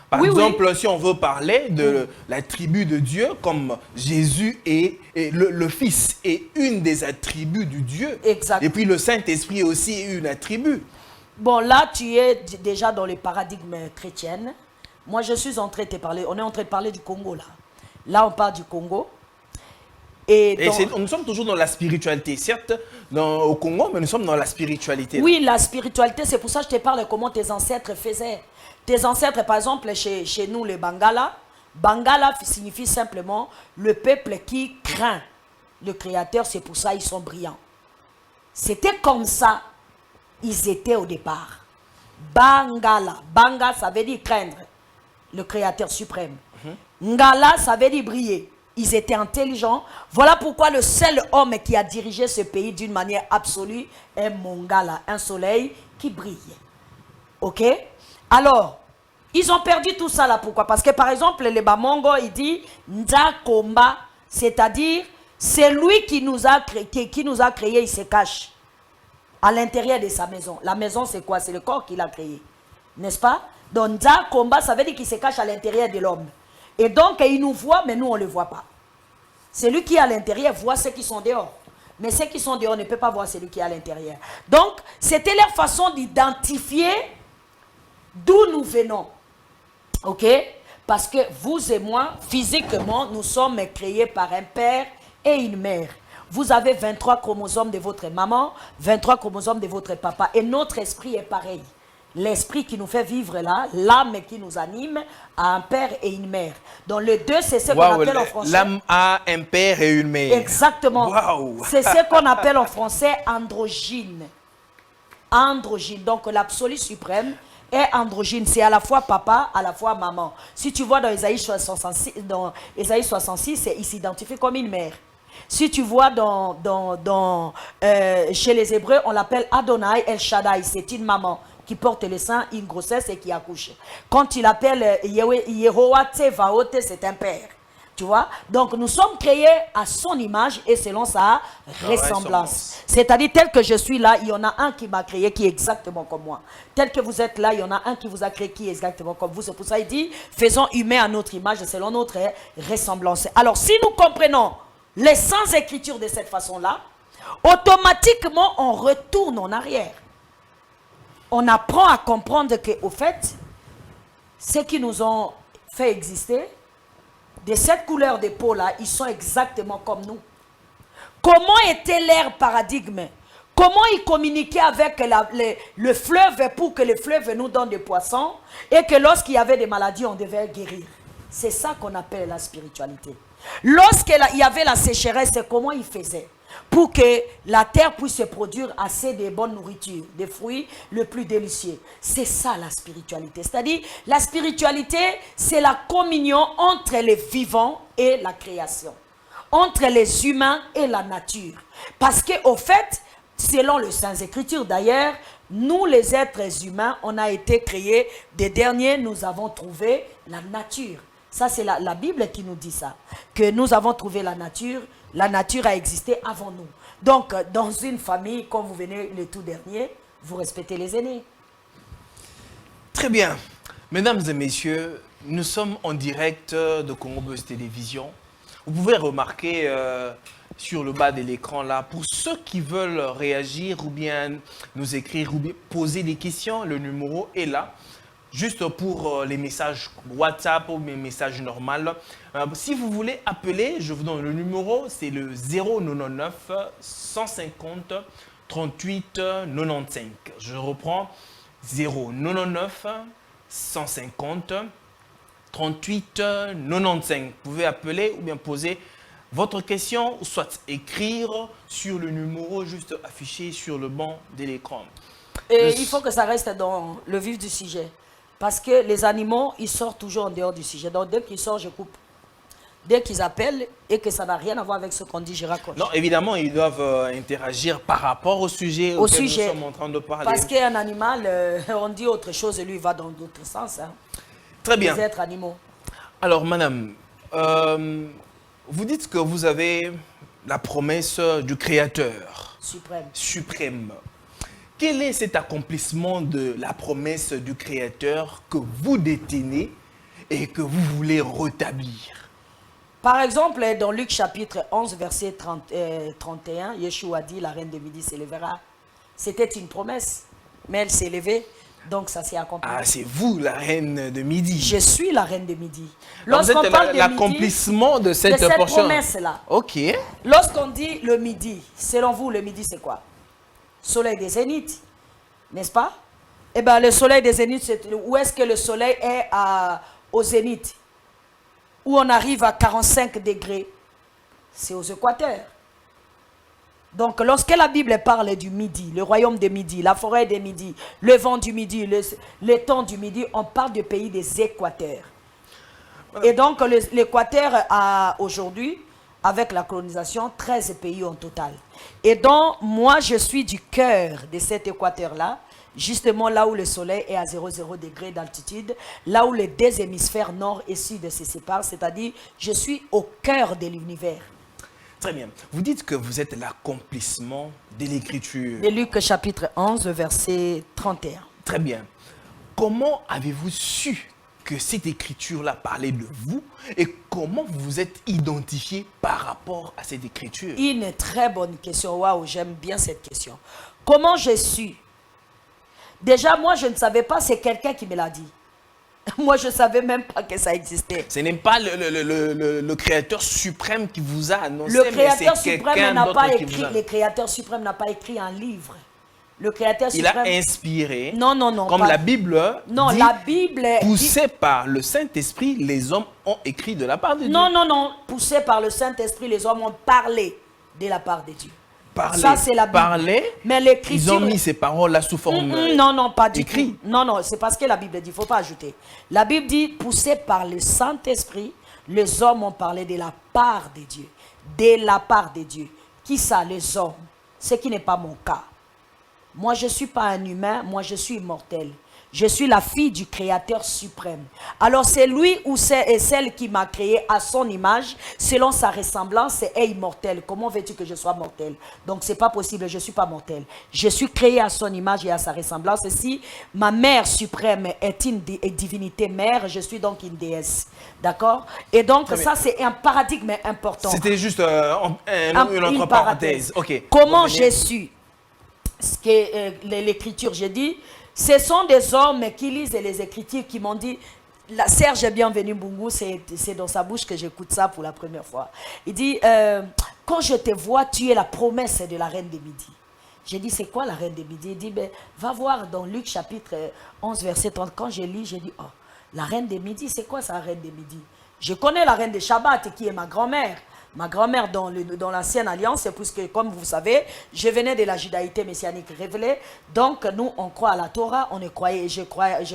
Par Oui, exemple, oui. si on veut parler de la tribu de Dieu, comme Jésus est le Fils est une des attributs du Dieu. Exact. Et puis le Saint-Esprit est aussi une attribut. Bon, là, tu es déjà dans les paradigmes chrétiens. Moi, je suis en train de te parler. On est en train de parler du Congo, là. Là, on parle du Congo. Nous sommes toujours dans la spiritualité. Certes, au Congo, mais nous sommes dans la spiritualité. Là. Oui, la spiritualité, c'est pour ça que je te parle de comment tes ancêtres faisaient. Tes ancêtres, par exemple, chez nous, les Bangala, Bangala signifie simplement le peuple qui craint le Créateur. C'est pour ça qu'ils sont brillants. C'était comme ça ils étaient au départ. Bangala. Banga, ça veut dire craindre le Créateur suprême. Ngala, ça veut dire briller. Ils étaient intelligents. Voilà pourquoi le seul homme qui a dirigé ce pays d'une manière absolue est Mongala, un soleil qui brille. Ok? Alors, ils ont perdu tout ça là. Pourquoi? Parce que par exemple, les Bamongo, il dit Nzakomba, c'est-à-dire c'est lui qui nous a créé, il se cache à l'intérieur de sa maison. La maison, c'est quoi? C'est le corps qu'il a créé. N'est-ce pas? Donc, Nzakomba, ça veut dire qu'il se cache à l'intérieur de l'homme. Et donc, il nous voit, mais nous, on ne le voit pas. Celui qui est à l'intérieur voit ceux qui sont dehors. Mais ceux qui sont dehors ne peuvent pas voir celui qui est à l'intérieur. Donc, c'était leur façon d'identifier d'où nous venons. Ok? Parce que vous et moi, physiquement, nous sommes créés par un père et une mère. Vous avez 23 chromosomes de votre maman, 23 chromosomes de votre papa. Et notre esprit est pareil. L'esprit qui nous fait vivre là, l'âme qui nous anime, a un père et une mère. Donc le deux, c'est ce qu'on appelle en français... L'âme a un père et une mère. Exactement. Wow. C'est ce qu'on appelle en français androgyne. Androgyne. Donc l'absolu suprême est androgyne. C'est à la fois papa, à la fois maman. Si tu vois dans Ésaïe 66, il s'identifie comme une mère. Si tu vois chez les Hébreux, on l'appelle Adonai El Shaddai. C'est une maman qui porte le sein, une grossesse et qui accouche. Quand il appelle Yehoah Tsevaot, c'est un père. Tu vois? Donc nous sommes créés à son image et selon sa ressemblance. C'est-à-dire tel que je suis là, il y en a un qui m'a créé qui est exactement comme moi. Tel que vous êtes là, il y en a un qui vous a créé qui est exactement comme vous. C'est pour ça qu'il dit, faisons humain à notre image selon notre ressemblance. Alors si nous comprenons les sans écriture de cette façon-là, automatiquement on retourne en arrière. On apprend à comprendre qu'au fait, ceux qui nous ont fait exister, de cette couleur de peau-là, ils sont exactement comme nous. Comment était leur paradigme? Comment ils communiquaient avec le fleuve pour que le fleuve nous donne des poissons et que lorsqu'il y avait des maladies, on devait guérir? C'est ça qu'on appelle la spiritualité. Lorsqu'il y avait la sécheresse, comment ils faisaient pour que la terre puisse se produire assez de bonne nourriture, des fruits le plus délicieux? C'est ça la spiritualité. C'est-à-dire, la spiritualité, c'est la communion entre les vivants et la création, entre les humains et la nature. Parce qu'au fait, selon le Saint-Écriture d'ailleurs, nous les êtres humains, on a été créés, des derniers, nous avons trouvé la nature. Ça, c'est la Bible qui nous dit ça, que nous avons trouvé la nature a existé avant nous. Donc, dans une famille, quand vous venez le tout dernier, vous respectez les aînés. Très bien. Mesdames et messieurs, nous sommes en direct de Congo Buzz Télévision. Vous pouvez remarquer sur le bas de l'écran là, pour ceux qui veulent réagir ou bien nous écrire ou bien poser des questions, le numéro est là. Juste pour les messages WhatsApp ou mes messages normaux. Si vous voulez appeler, je vous donne le numéro, c'est le 099 150 38 95. Je reprends, 099 150 38 95. Vous pouvez appeler ou bien poser votre question, ou soit écrire sur le numéro juste affiché sur le banc de l'écran. Et il faut que ça reste dans le vif du sujet. Parce que les animaux, ils sortent toujours en dehors du sujet. Donc dès qu'ils sortent, je coupe. Dès qu'ils appellent et que ça n'a rien à voir avec ce qu'on dit, je raccroche. Non, évidemment, ils doivent interagir par rapport au sujet auquel nous sommes en train de parler. Parce qu'un animal, on dit autre chose et lui, il va dans d'autres sens. Hein. Très bien. Les êtres animaux. Alors, madame, vous dites que vous avez la promesse du Créateur suprême. Quel est cet accomplissement de la promesse du Créateur que vous détenez et que vous voulez rétablir? Par exemple, dans Luc chapitre 11, verset 31, Yeshua dit, la reine de midi s'élèvera. C'était une promesse, mais elle s'est élevée, donc ça s'est accompli. Ah, c'est vous la reine de midi. Je suis la reine de midi. Lorsqu'on parle de l'accomplissement de cette portion. Promesse-là. Ok. Lorsqu'on dit le midi, selon vous, le midi c'est quoi? Soleil des zéniths, n'est-ce pas? Eh bien, le soleil des zéniths, où est-ce que le soleil est au zénith? Où on arrive à 45 degrés, c'est aux équateurs. Donc, lorsque la Bible parle du midi, le royaume de midi, la forêt des midi, le vent du midi, le temps du midi, on parle du pays des équateurs. Et donc, l'équateur a aujourd'hui, avec la colonisation, 13 pays en total. Et donc, moi, je suis du cœur de cet équateur-là, justement là où le soleil est à 0,0 degré d'altitude, là où les deux hémisphères nord et sud se séparent, c'est-à-dire, je suis au cœur de l'univers. Très bien. Vous dites que vous êtes l'accomplissement de l'écriture. De Luc chapitre 11, verset 31. Très bien. Comment avez-vous su que cette écriture-là parlait de vous et comment vous vous êtes identifié par rapport à cette écriture? Une très bonne question. Waouh, j'aime bien cette question. Comment j'ai su? Déjà, moi, je ne savais pas, c'est quelqu'un qui me l'a dit. Moi, je ne savais même pas que ça existait. Ce n'est pas le Créateur suprême qui vous a annoncé, le Créateur suprême n'a pas écrit. Le Créateur suprême n'a pas écrit un livre. Le Créateur suprême. Il a inspiré. Non, non, non. Comme la Bible. Non, dit, la Bible. Poussé par le Saint-Esprit, les hommes ont écrit de la part de Dieu. Non, non, non. Poussé par le Saint-Esprit, les hommes ont parlé de la part de Dieu. Parler, ça, c'est la Bible. Parler, mais l'écriture. Ils ont mis ces paroles-là sous forme non, non, pas du écrit. tout. Non, non, c'est parce que la Bible dit, il ne faut pas ajouter. La Bible dit, poussé par le Saint-Esprit, les hommes ont parlé de la part de Dieu. De la part de Dieu. Qui ça, les hommes? Ce qui n'est pas mon cas. Moi, je ne suis pas un humain, moi, je suis immortel. Je suis la fille du Créateur suprême. Alors, c'est lui ou c'est celle qui m'a créé à son image, selon sa ressemblance, est immortel. Comment veux-tu que je sois mortel? Donc, ce n'est pas possible, je ne suis pas mortel. Je suis créé à son image et à sa ressemblance. Et si ma mère suprême est une divinité mère, je suis donc une déesse. D'accord? Et donc, ça, c'est un paradigme important. C'était juste une entre parenthèses. Okay. Comment j'ai su ce que l'écriture, j'ai dit, ce sont des hommes qui lisent les écritures qui m'ont dit, Serge Bienvenu Mbungu, c'est dans sa bouche que j'écoute ça pour la première fois. Il dit, quand je te vois, tu es la promesse de la reine de midi. J'ai dit, c'est quoi la reine de midi? Il dit, ben, va voir dans Luc chapitre 11, verset 30. Quand je lis, j'ai dit, oh, la reine de midi, c'est quoi ça, la reine de midi? Je connais la reine de Shabbat qui est ma grand-mère. Ma grand-mère dans l'ancienne alliance, puisque comme vous savez, je venais de la judaïté messianique révélée. Donc nous, on croit à la Torah, on ne croyait, je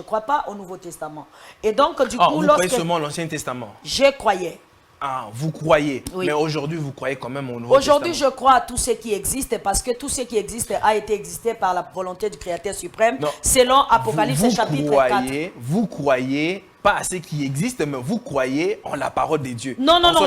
crois pas au Nouveau Testament. Et donc du coup, vous croyez seulement l'Ancien Testament? Je croyais. Ah, vous croyez. Oui. Mais aujourd'hui, vous croyez quand même au Nouveau Testament. Aujourd'hui, je crois à tout ce qui existe parce que tout ce qui existe a été existé par la volonté du Créateur suprême, non. Selon Apocalypse chapitre 4. Vous croyez pas à ce qui existe, mais vous croyez en la parole de Dieu. Non, non, non,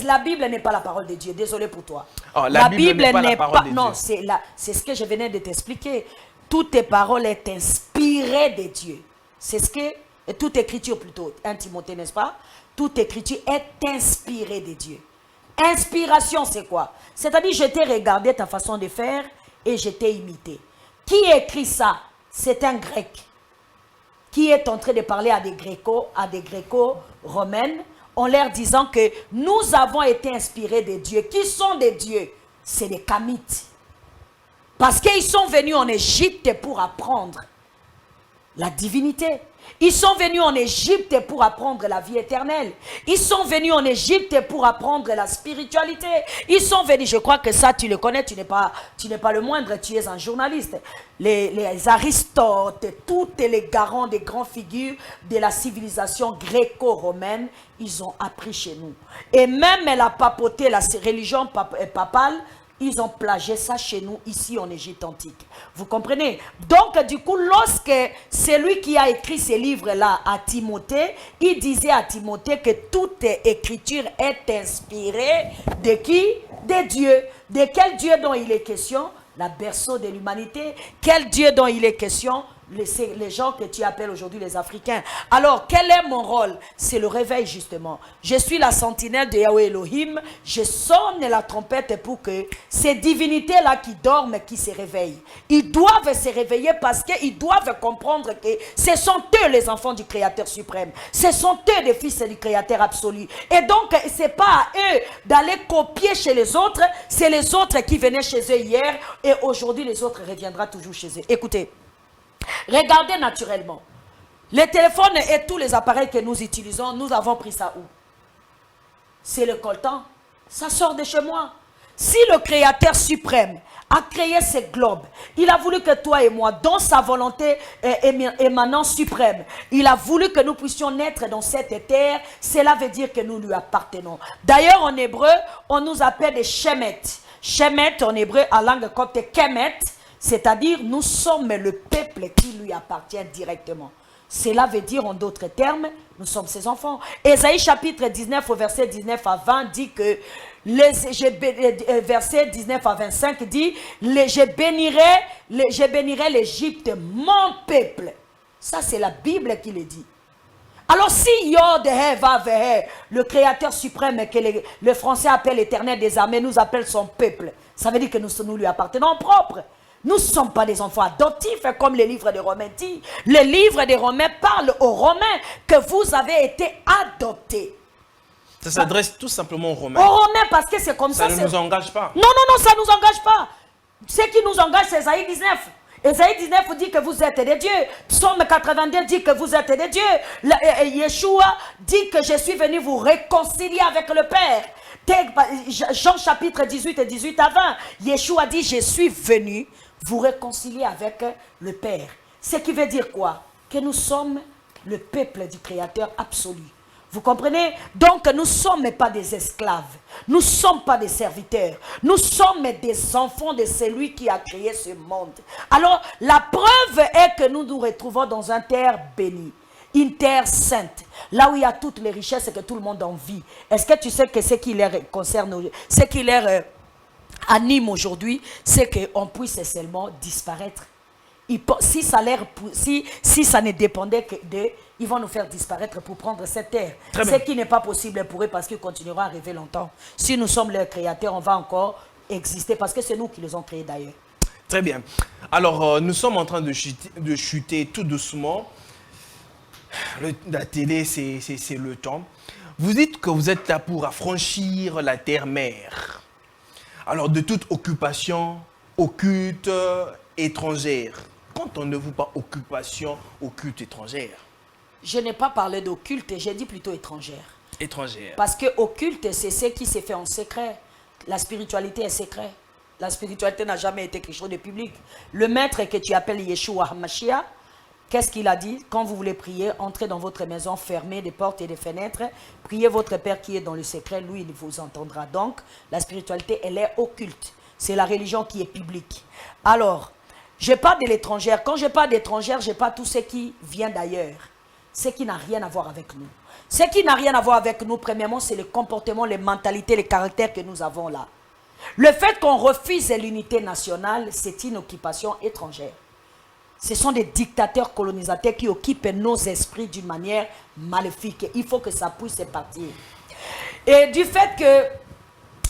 la Bible n'est pas la parole de Dieu. Désolé pour toi. Oh, la Bible n'est pas la parole de Dieu. Non, c'est ce que je venais de t'expliquer. Toutes tes paroles sont inspirées de Dieu. C'est ce que, toute écriture plutôt, 1 Timothée, n'est-ce pas? Toute écriture est inspirée de Dieu. Inspiration, c'est quoi? C'est-à-dire, je t'ai regardé ta façon de faire et je t'ai imité. Qui écrit ça? C'est un grec qui est en train de parler à des gréco-romaines en leur disant que nous avons été inspirés de Dieu. Qui sont des dieux? C'est des Kamites. Parce qu'ils sont venus en Égypte pour apprendre la divinité. Ils sont venus en Égypte pour apprendre la vie éternelle. Ils sont venus en Égypte pour apprendre la spiritualité. Ils sont venus, je crois que ça tu le connais, tu n'es pas le moindre, tu es un journaliste. Les Aristote, tous les garants des grandes figures de la civilisation gréco-romaine, ils ont appris chez nous. Et même la papauté, la religion papale, ils ont plagié ça chez nous, ici en Égypte antique. Vous comprenez? Donc, du coup, lorsque c'est lui qui a écrit ces livres-là à Timothée, il disait à Timothée que toute écriture est inspirée de qui? des dieux. De quel Dieu dont il est question? La berceau de l'humanité. Quel Dieu dont il est question? Les gens que tu appelles aujourd'hui les Africains. Alors, quel est mon rôle? C'est le réveil, justement. Je suis la sentinelle de Yahweh Elohim. Je sonne la trompette pour que ces divinités-là qui dorment, qui se réveillent. Ils doivent se réveiller parce qu'ils doivent comprendre que ce sont eux les enfants du Créateur suprême. Ce sont eux les fils du Créateur absolu. Et donc, ce n'est pas à eux d'aller copier chez les autres. C'est les autres qui venaient chez eux hier. Et aujourd'hui, les autres reviendront toujours chez eux. Écoutez. Regardez naturellement. Les téléphones et tous les appareils que nous utilisons, nous avons pris ça où? C'est le coltan. Ça sort de chez moi. Si le Créateur suprême a créé ce globe, il a voulu que toi et moi, dans sa volonté émanant suprême, il a voulu que nous puissions naître dans cette terre. Cela veut dire que nous lui appartenons. D'ailleurs, en hébreu, on nous appelle des Shemet. Shemet, en hébreu, à langue copte, Kemet. C'est-à-dire, nous sommes le peuple qui lui appartient directement. Cela veut dire, en d'autres termes, nous sommes ses enfants. Ésaïe chapitre 19, au verset 19 à 20, dit que, verset 19 à 25 dit, je bénirai l'Égypte, mon peuple. Ça, c'est la Bible qui le dit. Alors, si Yod va vers le Créateur suprême, que le français appelle l'Éternel des armées, nous appelle son peuple, ça veut dire que nous lui appartenons propres. Nous ne sommes pas des enfants adoptifs, comme le livre des Romains dit. Le livre des Romains parle aux Romains que vous avez été adoptés. Ça s'adresse tout simplement aux Romains. Aux Romains, parce que c'est comme ça. Ça ne nous engage pas. Non, non, non, ça ne nous engage pas. Ce qui nous engage, c'est Ésaïe 19. Ésaïe 19 dit que vous êtes des dieux. Psaume 82 dit que vous êtes des dieux. Yeshua dit que je suis venu vous réconcilier avec le Père. Jean chapitre 18 et 18 à 20. Yeshua dit, je suis venu vous réconcilier avec le Père. Ce qui veut dire quoi? Que nous sommes le peuple du Créateur absolu. Vous comprenez? Donc nous ne sommes pas des esclaves. Nous ne sommes pas des serviteurs. Nous sommes des enfants de celui qui a créé ce monde. Alors la preuve est que nous nous retrouvons dans une terre bénie. Une terre sainte. Là où il y a toutes les richesses et que tout le monde en vit. Est-ce que tu sais que ce qui leur concerne, ce qui leur anime aujourd'hui, c'est qu'on puisse seulement disparaître. Si ça ne dépendait que d'eux, ils vont nous faire disparaître pour prendre cette terre. Ce qui n'est pas possible pour eux parce qu'ils continueront à rêver longtemps. Si nous sommes leurs créateurs, on va encore exister parce que c'est nous qui les avons créés d'ailleurs. Très bien. Alors, nous sommes en train de chuter tout doucement. La télé, c'est le temps. Vous dites que vous êtes là pour affranchir la terre-mère. Alors, de toute occupation occulte étrangère. Qu'entendez-vous par occupation occulte étrangère? Je n'ai pas parlé d'occulte, j'ai dit plutôt étrangère. Étrangère. Parce que occulte, c'est ce qui s'est fait en secret. La spiritualité est secret. La spiritualité n'a jamais été quelque chose de public. Le maître que tu appelles Yeshua HaMashiach, qu'est-ce qu'il a dit? Quand vous voulez prier, entrez dans votre maison, fermez des portes et des fenêtres, priez votre Père qui est dans le secret, lui il vous entendra. Donc, la spiritualité, elle est occulte. C'est la religion qui est publique. Alors, je parle de l'étrangère. Quand je parle d'étrangère, je parle de tout ce qui vient d'ailleurs. Ce qui n'a rien à voir avec nous. Ce qui n'a rien à voir avec nous, premièrement, c'est le comportement, les mentalités, les caractères que nous avons là. Le fait qu'on refuse l'unité nationale, c'est une occupation étrangère. Ce sont des dictateurs colonisateurs qui occupent nos esprits d'une manière maléfique. Il faut que ça puisse partir. Et du fait que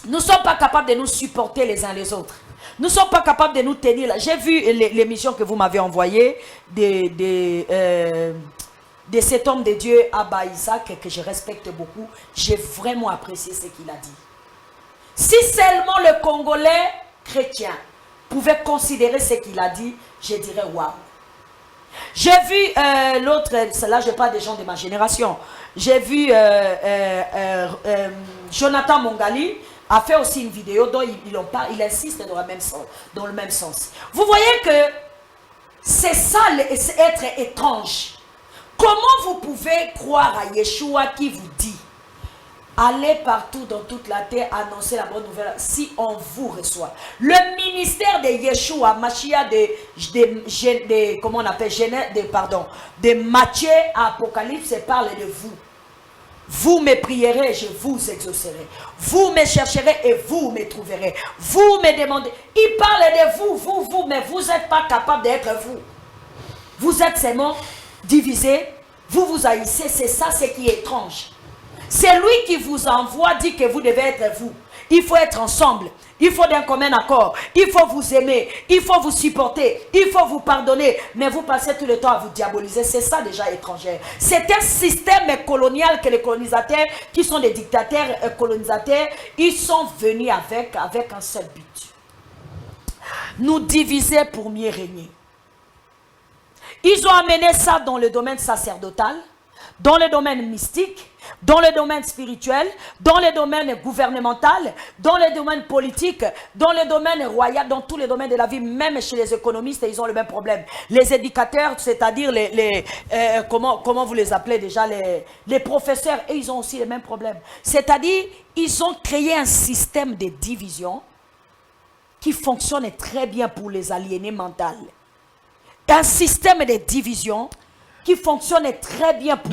nous ne sommes pas capables de nous supporter les uns les autres. Nous ne sommes pas capables de nous tenir là. J'ai vu l'émission que vous m'avez envoyée de cet homme de Dieu, Abba Isaac, que je respecte beaucoup. J'ai vraiment apprécié ce qu'il a dit. Si seulement le Congolais chrétien pouvait considérer ce qu'il a dit, je dirais waouh. J'ai vu l'autre, là je parle des gens de ma génération, j'ai vu Jonathan Mongali a fait aussi une vidéo dont il insiste dans le même sens. Vous voyez que c'est ça être étrange. Comment vous pouvez croire à Yeshua qui vous dit allez partout dans toute la terre annoncer la bonne nouvelle si on vous reçoit. Le ministère de Yeshua, Mashiach de Matthieu à Apocalypse parle de vous. Vous me prierez, je vous exaucerai. Vous me chercherez et vous me trouverez. Vous me demandez. Il parle de vous, mais vous n'êtes pas capable d'être vous. Vous êtes seulement divisés, vous vous haïssez, c'est ça ce qui est étrange. C'est lui qui vous envoie, dit que vous devez être vous. Il faut être ensemble. Il faut d'un commun accord. Il faut vous aimer. Il faut vous supporter. Il faut vous pardonner. Mais vous passez tout le temps à vous diaboliser. C'est ça déjà étranger. C'est un système colonial que les colonisateurs, qui sont des dictateurs colonisateurs, ils sont venus avec un seul but. Nous diviser pour mieux régner. Ils ont amené ça dans le domaine sacerdotal, dans le domaine mystique, dans le domaine spirituel, dans le domaine gouvernemental, dans le domaine politique, dans le domaine royal, dans tous les domaines de la vie, même chez les économistes, ils ont le même problème. Les éducateurs, c'est-à-dire comment vous les appelez déjà, les professeurs, et ils ont aussi le même problème. C'est-à-dire, ils ont créé un système de division qui fonctionne très bien pour les aliénés mentaux. Un système de division qui fonctionne très bien pour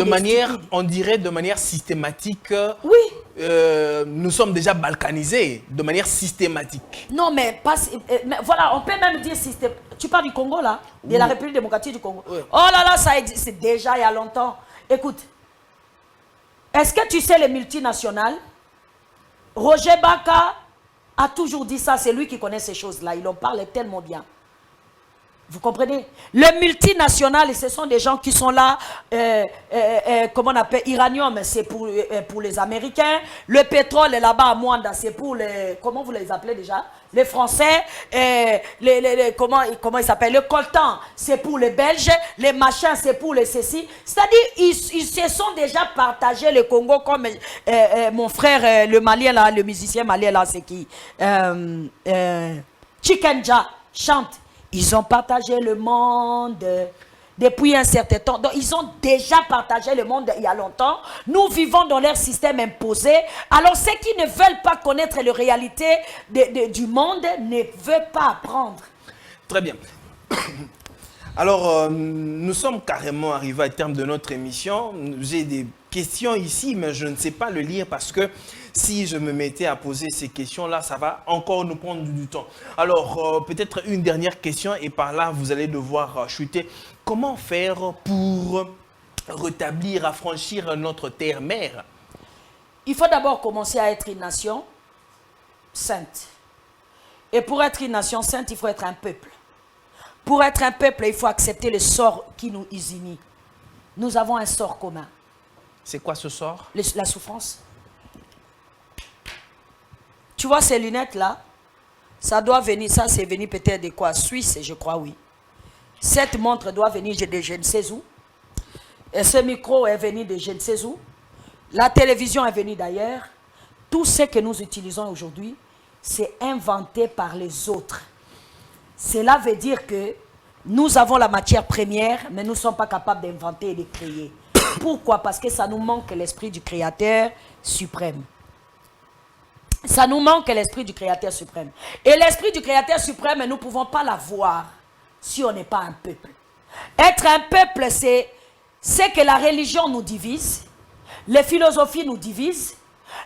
on dirait de manière systématique. Oui. Nous sommes déjà balkanisés de manière systématique. Non, mais pas. Mais voilà, on peut même dire système. Tu parles du Congo là, de la République démocratique du Congo. Oui. Oh là là, ça existe déjà il y a longtemps. Écoute, est-ce que tu sais les multinationales? Roger Baka a toujours dit ça, c'est lui qui connaît ces choses-là. Il en parle tellement bien. Vous comprenez? Les multinationales, ce sont des gens qui sont là, comment on appelle, uranium, c'est pour les Américains. Le pétrole là-bas à Mwanda, c'est pour les, comment vous les appelez déjà? Les Français. Comment ils s'appellent? Le coltan, c'est pour les Belges. Les machins, c'est pour les ceci. C'est-à-dire, ils se sont déjà partagés le Congo comme mon frère, le Malien là, le musicien malien là, c'est qui? Chikenja chante. Ils ont partagé le monde depuis un certain temps. Donc, ils ont déjà partagé le monde il y a longtemps. Nous vivons dans leur système imposé. Alors, ceux qui ne veulent pas connaître la réalité du monde ne veulent pas apprendre. Très bien. Alors, nous sommes carrément arrivés au terme de notre émission. J'ai des questions ici, mais je ne sais pas le lire parce que si je me mettais à poser ces questions-là, ça va encore nous prendre du temps. Alors, peut-être une dernière question et par là, vous allez devoir chuter. Comment faire pour rétablir, affranchir notre terre-mère? Il faut d'abord commencer à être une nation sainte. Et pour être une nation sainte, il faut être un peuple. Pour être un peuple, il faut accepter le sort qui nous unit. Nous avons un sort commun. C'est quoi ce sort? La souffrance. Tu vois ces lunettes-là? Ça doit venir, ça c'est venu peut-être de quoi? Suisse, je crois, oui. Cette montre doit venir de je ne sais où. Et ce micro est venu de je ne sais où. La télévision est venue d'ailleurs. Tout ce que nous utilisons aujourd'hui, c'est inventé par les autres. Cela veut dire que nous avons la matière première, mais nous ne sommes pas capables d'inventer et de créer. Pourquoi? Parce que ça nous manque l'esprit du Créateur suprême. Ça nous manque l'esprit du Créateur suprême. Et l'esprit du Créateur suprême, nous ne pouvons pas l'avoir si on n'est pas un peuple. Être un peuple, c'est que la religion nous divise, les philosophies nous divisent,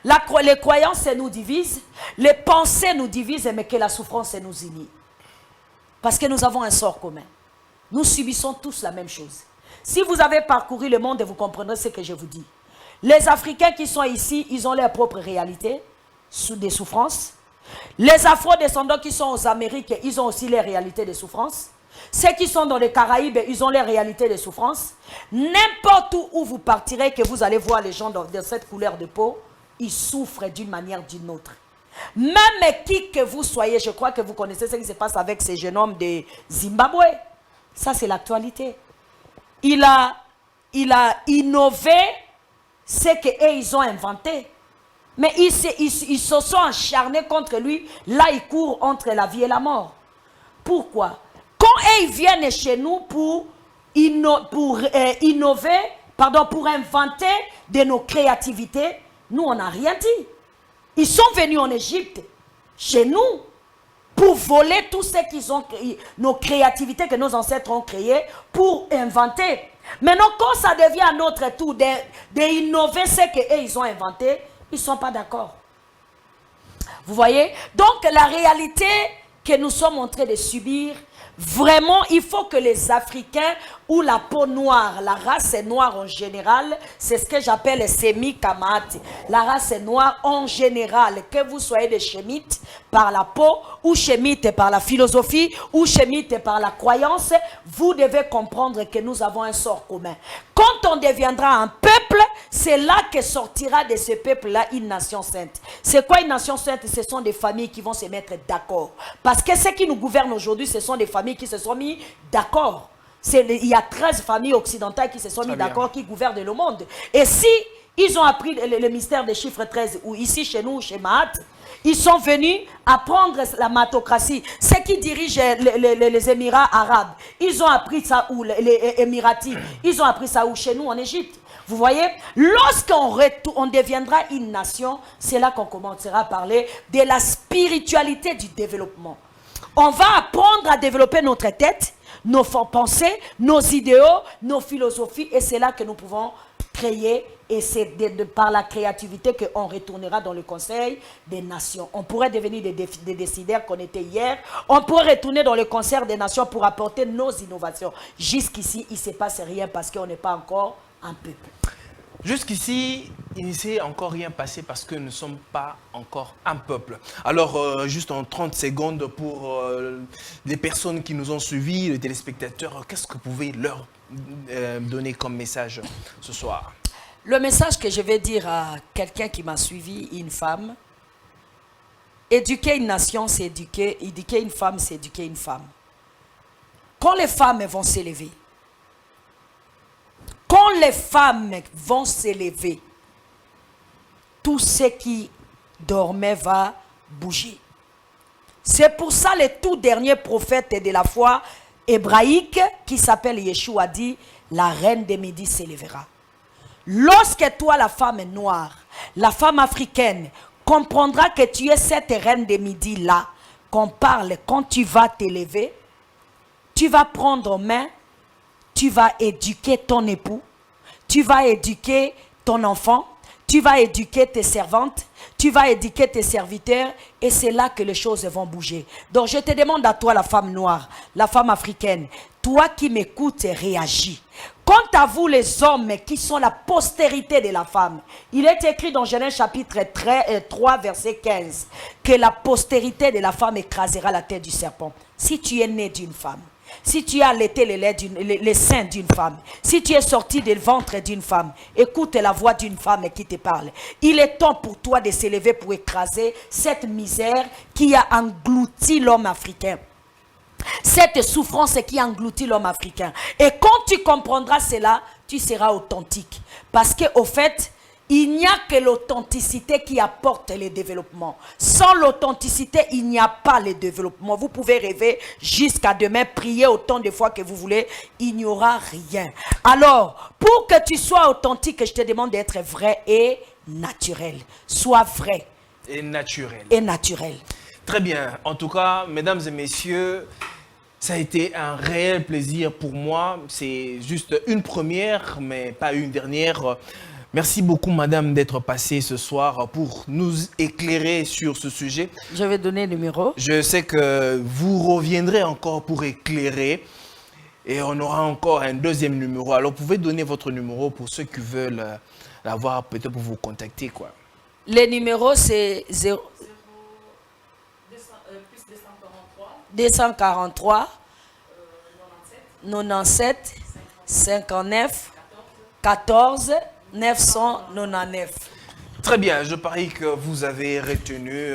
les croyances nous divisent, les pensées nous divisent, mais que la souffrance nous unit. Parce que nous avons un sort commun. Nous subissons tous la même chose. Si vous avez parcouru le monde, vous comprendrez ce que je vous dis. Les Africains qui sont ici, ils ont leur propre réalité, sous des souffrances. Les Afro-descendants qui sont aux Amériques, ils ont aussi les réalités des souffrances. Ceux qui sont dans les Caraïbes, ils ont les réalités des souffrances. N'importe où vous partirez, que vous allez voir les gens dans cette couleur de peau, ils souffrent d'une manière ou d'une autre. Même qui que vous soyez, je crois que vous connaissez ce qui se passe avec ces jeunes hommes de Zimbabwe. Ça, c'est l'actualité. Il a innové ce qu'ils ont inventé. Mais ils se sont acharnés contre lui. Là, ils courent entre la vie et la mort. Pourquoi? Quand ils viennent chez nous pour innover, pour inventer de nos créativités, nous, on n'a rien dit. Ils sont venus en Égypte, chez nous, pour voler tout ce qu'ils ont créé, nos créativités que nos ancêtres ont créées, pour inventer. Maintenant, quand ça devient à notre tour d'innover ce qu'eux, ils ont inventé, ils ne sont pas d'accord. Vous voyez? Donc, la réalité que nous sommes en train de subir, vraiment, il faut que les Africains ou la peau noire, la race noire en général, c'est ce que j'appelle les sémi-kamati. La race noire en général, que vous soyez des chémites par la peau, ou chémites par la philosophie, ou chémites par la croyance, vous devez comprendre que nous avons un sort commun. Quand on deviendra un peuple, c'est là que sortira de ce peuple-là une nation sainte. C'est quoi une nation sainte? Ce sont des familles qui vont se mettre d'accord. Parce que ceux qui nous gouvernent aujourd'hui, ce sont des familles qui se sont mis d'accord. Il y a 13 familles occidentales qui se sont mis d'accord, qui gouvernent le monde. Et si ils ont appris le mystère des chiffres 13, ou ici chez nous, chez Mahat, ils sont venus apprendre la matocratie. Ceux qui dirigent les Émirats arabes, ils ont appris ça où? Les Émiratis, ils ont appris ça où? Chez nous, en Égypte. Vous voyez, lorsqu'on deviendra une nation, c'est là qu'on commencera à parler de la spiritualité du développement. On va apprendre à développer notre tête, nos pensées, nos idéaux, nos philosophies, et c'est là que nous pouvons créer, et c'est par la créativité qu'on retournera dans le Conseil des Nations. On pourrait devenir des décideurs qu'on était hier, on pourrait retourner dans le Conseil des Nations pour apporter nos innovations. Jusqu'ici, il ne se passe rien parce qu'on n'est pas encore un peuple. Jusqu'ici, il ne s'est encore rien passé parce que nous ne sommes pas encore un peuple. Alors, juste en 30 secondes pour les personnes qui nous ont suivis, les téléspectateurs, qu'est-ce que vous pouvez leur donner comme message ce soir? Le message que je vais dire à quelqu'un qui m'a suivi, une femme, éduquer une nation, c'est éduquer une femme, c'est éduquer une femme. Quand les femmes vont s'élever, tout ce qui dormait va bouger. C'est pour ça le tout dernier prophète de la foi hébraïque qui s'appelle Yeshua dit, la reine des midis s'élèvera. Lorsque toi, la femme noire, la femme africaine, comprendra que tu es cette reine des midis là, qu'on parle quand tu vas t'élever, tu vas prendre en main, tu vas éduquer ton époux, tu vas éduquer ton enfant, tu vas éduquer tes servantes, tu vas éduquer tes serviteurs, et c'est là que les choses vont bouger. Donc je te demande à toi, la femme noire, la femme africaine, toi qui m'écoutes, réagis. Quant à vous les hommes qui sont la postérité de la femme, il est écrit dans Genèse chapitre 3 verset 15 que la postérité de la femme écrasera la tête du serpent. Si tu es né d'une femme, si tu as allaité les seins d'une femme, si tu es sorti du ventre d'une femme, écoute la voix d'une femme qui te parle. Il est temps pour toi de s'élever pour écraser cette misère qui a englouti l'homme africain. Cette souffrance qui engloutit l'homme africain. Et quand tu comprendras cela, tu seras authentique. Parce qu'au fait, il n'y a que l'authenticité qui apporte le développement. Sans l'authenticité, il n'y a pas le développement. Vous pouvez rêver jusqu'à demain, prier autant de fois que vous voulez, il n'y aura rien. Alors, pour que tu sois authentique, je te demande d'être vrai et naturel. Sois vrai. Et naturel. Et naturel. Très bien. En tout cas, mesdames et messieurs, ça a été un réel plaisir pour moi. C'est juste une première, mais pas une dernière. Merci beaucoup, madame, d'être passée ce soir pour nous éclairer sur ce sujet. Je vais donner le numéro. Je sais que vous reviendrez encore pour éclairer et on aura encore un deuxième numéro. Alors, vous pouvez donner votre numéro pour ceux qui veulent l'avoir, peut-être pour vous contacter, quoi. Le numéro, c'est 243 97 59 14 999. Très bien, je parie que vous avez retenu.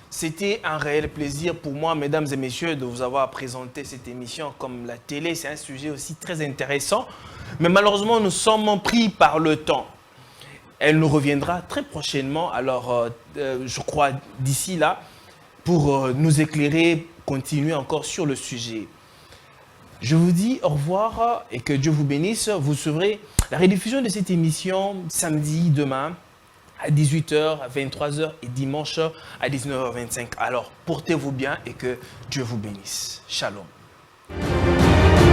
C'était un réel plaisir pour moi, mesdames et messieurs, de vous avoir présenté cette émission. Comme la télé, c'est un sujet aussi très intéressant. Mais malheureusement, nous sommes pris par le temps. Elle nous reviendra très prochainement, alors je crois d'ici là, pour nous éclairer, continuer encore sur le sujet. Je vous dis au revoir et que Dieu vous bénisse. Vous suivrez la rediffusion de cette émission samedi, demain, à 18h, à 23h et dimanche à 19h25. Alors, portez-vous bien et que Dieu vous bénisse. Shalom.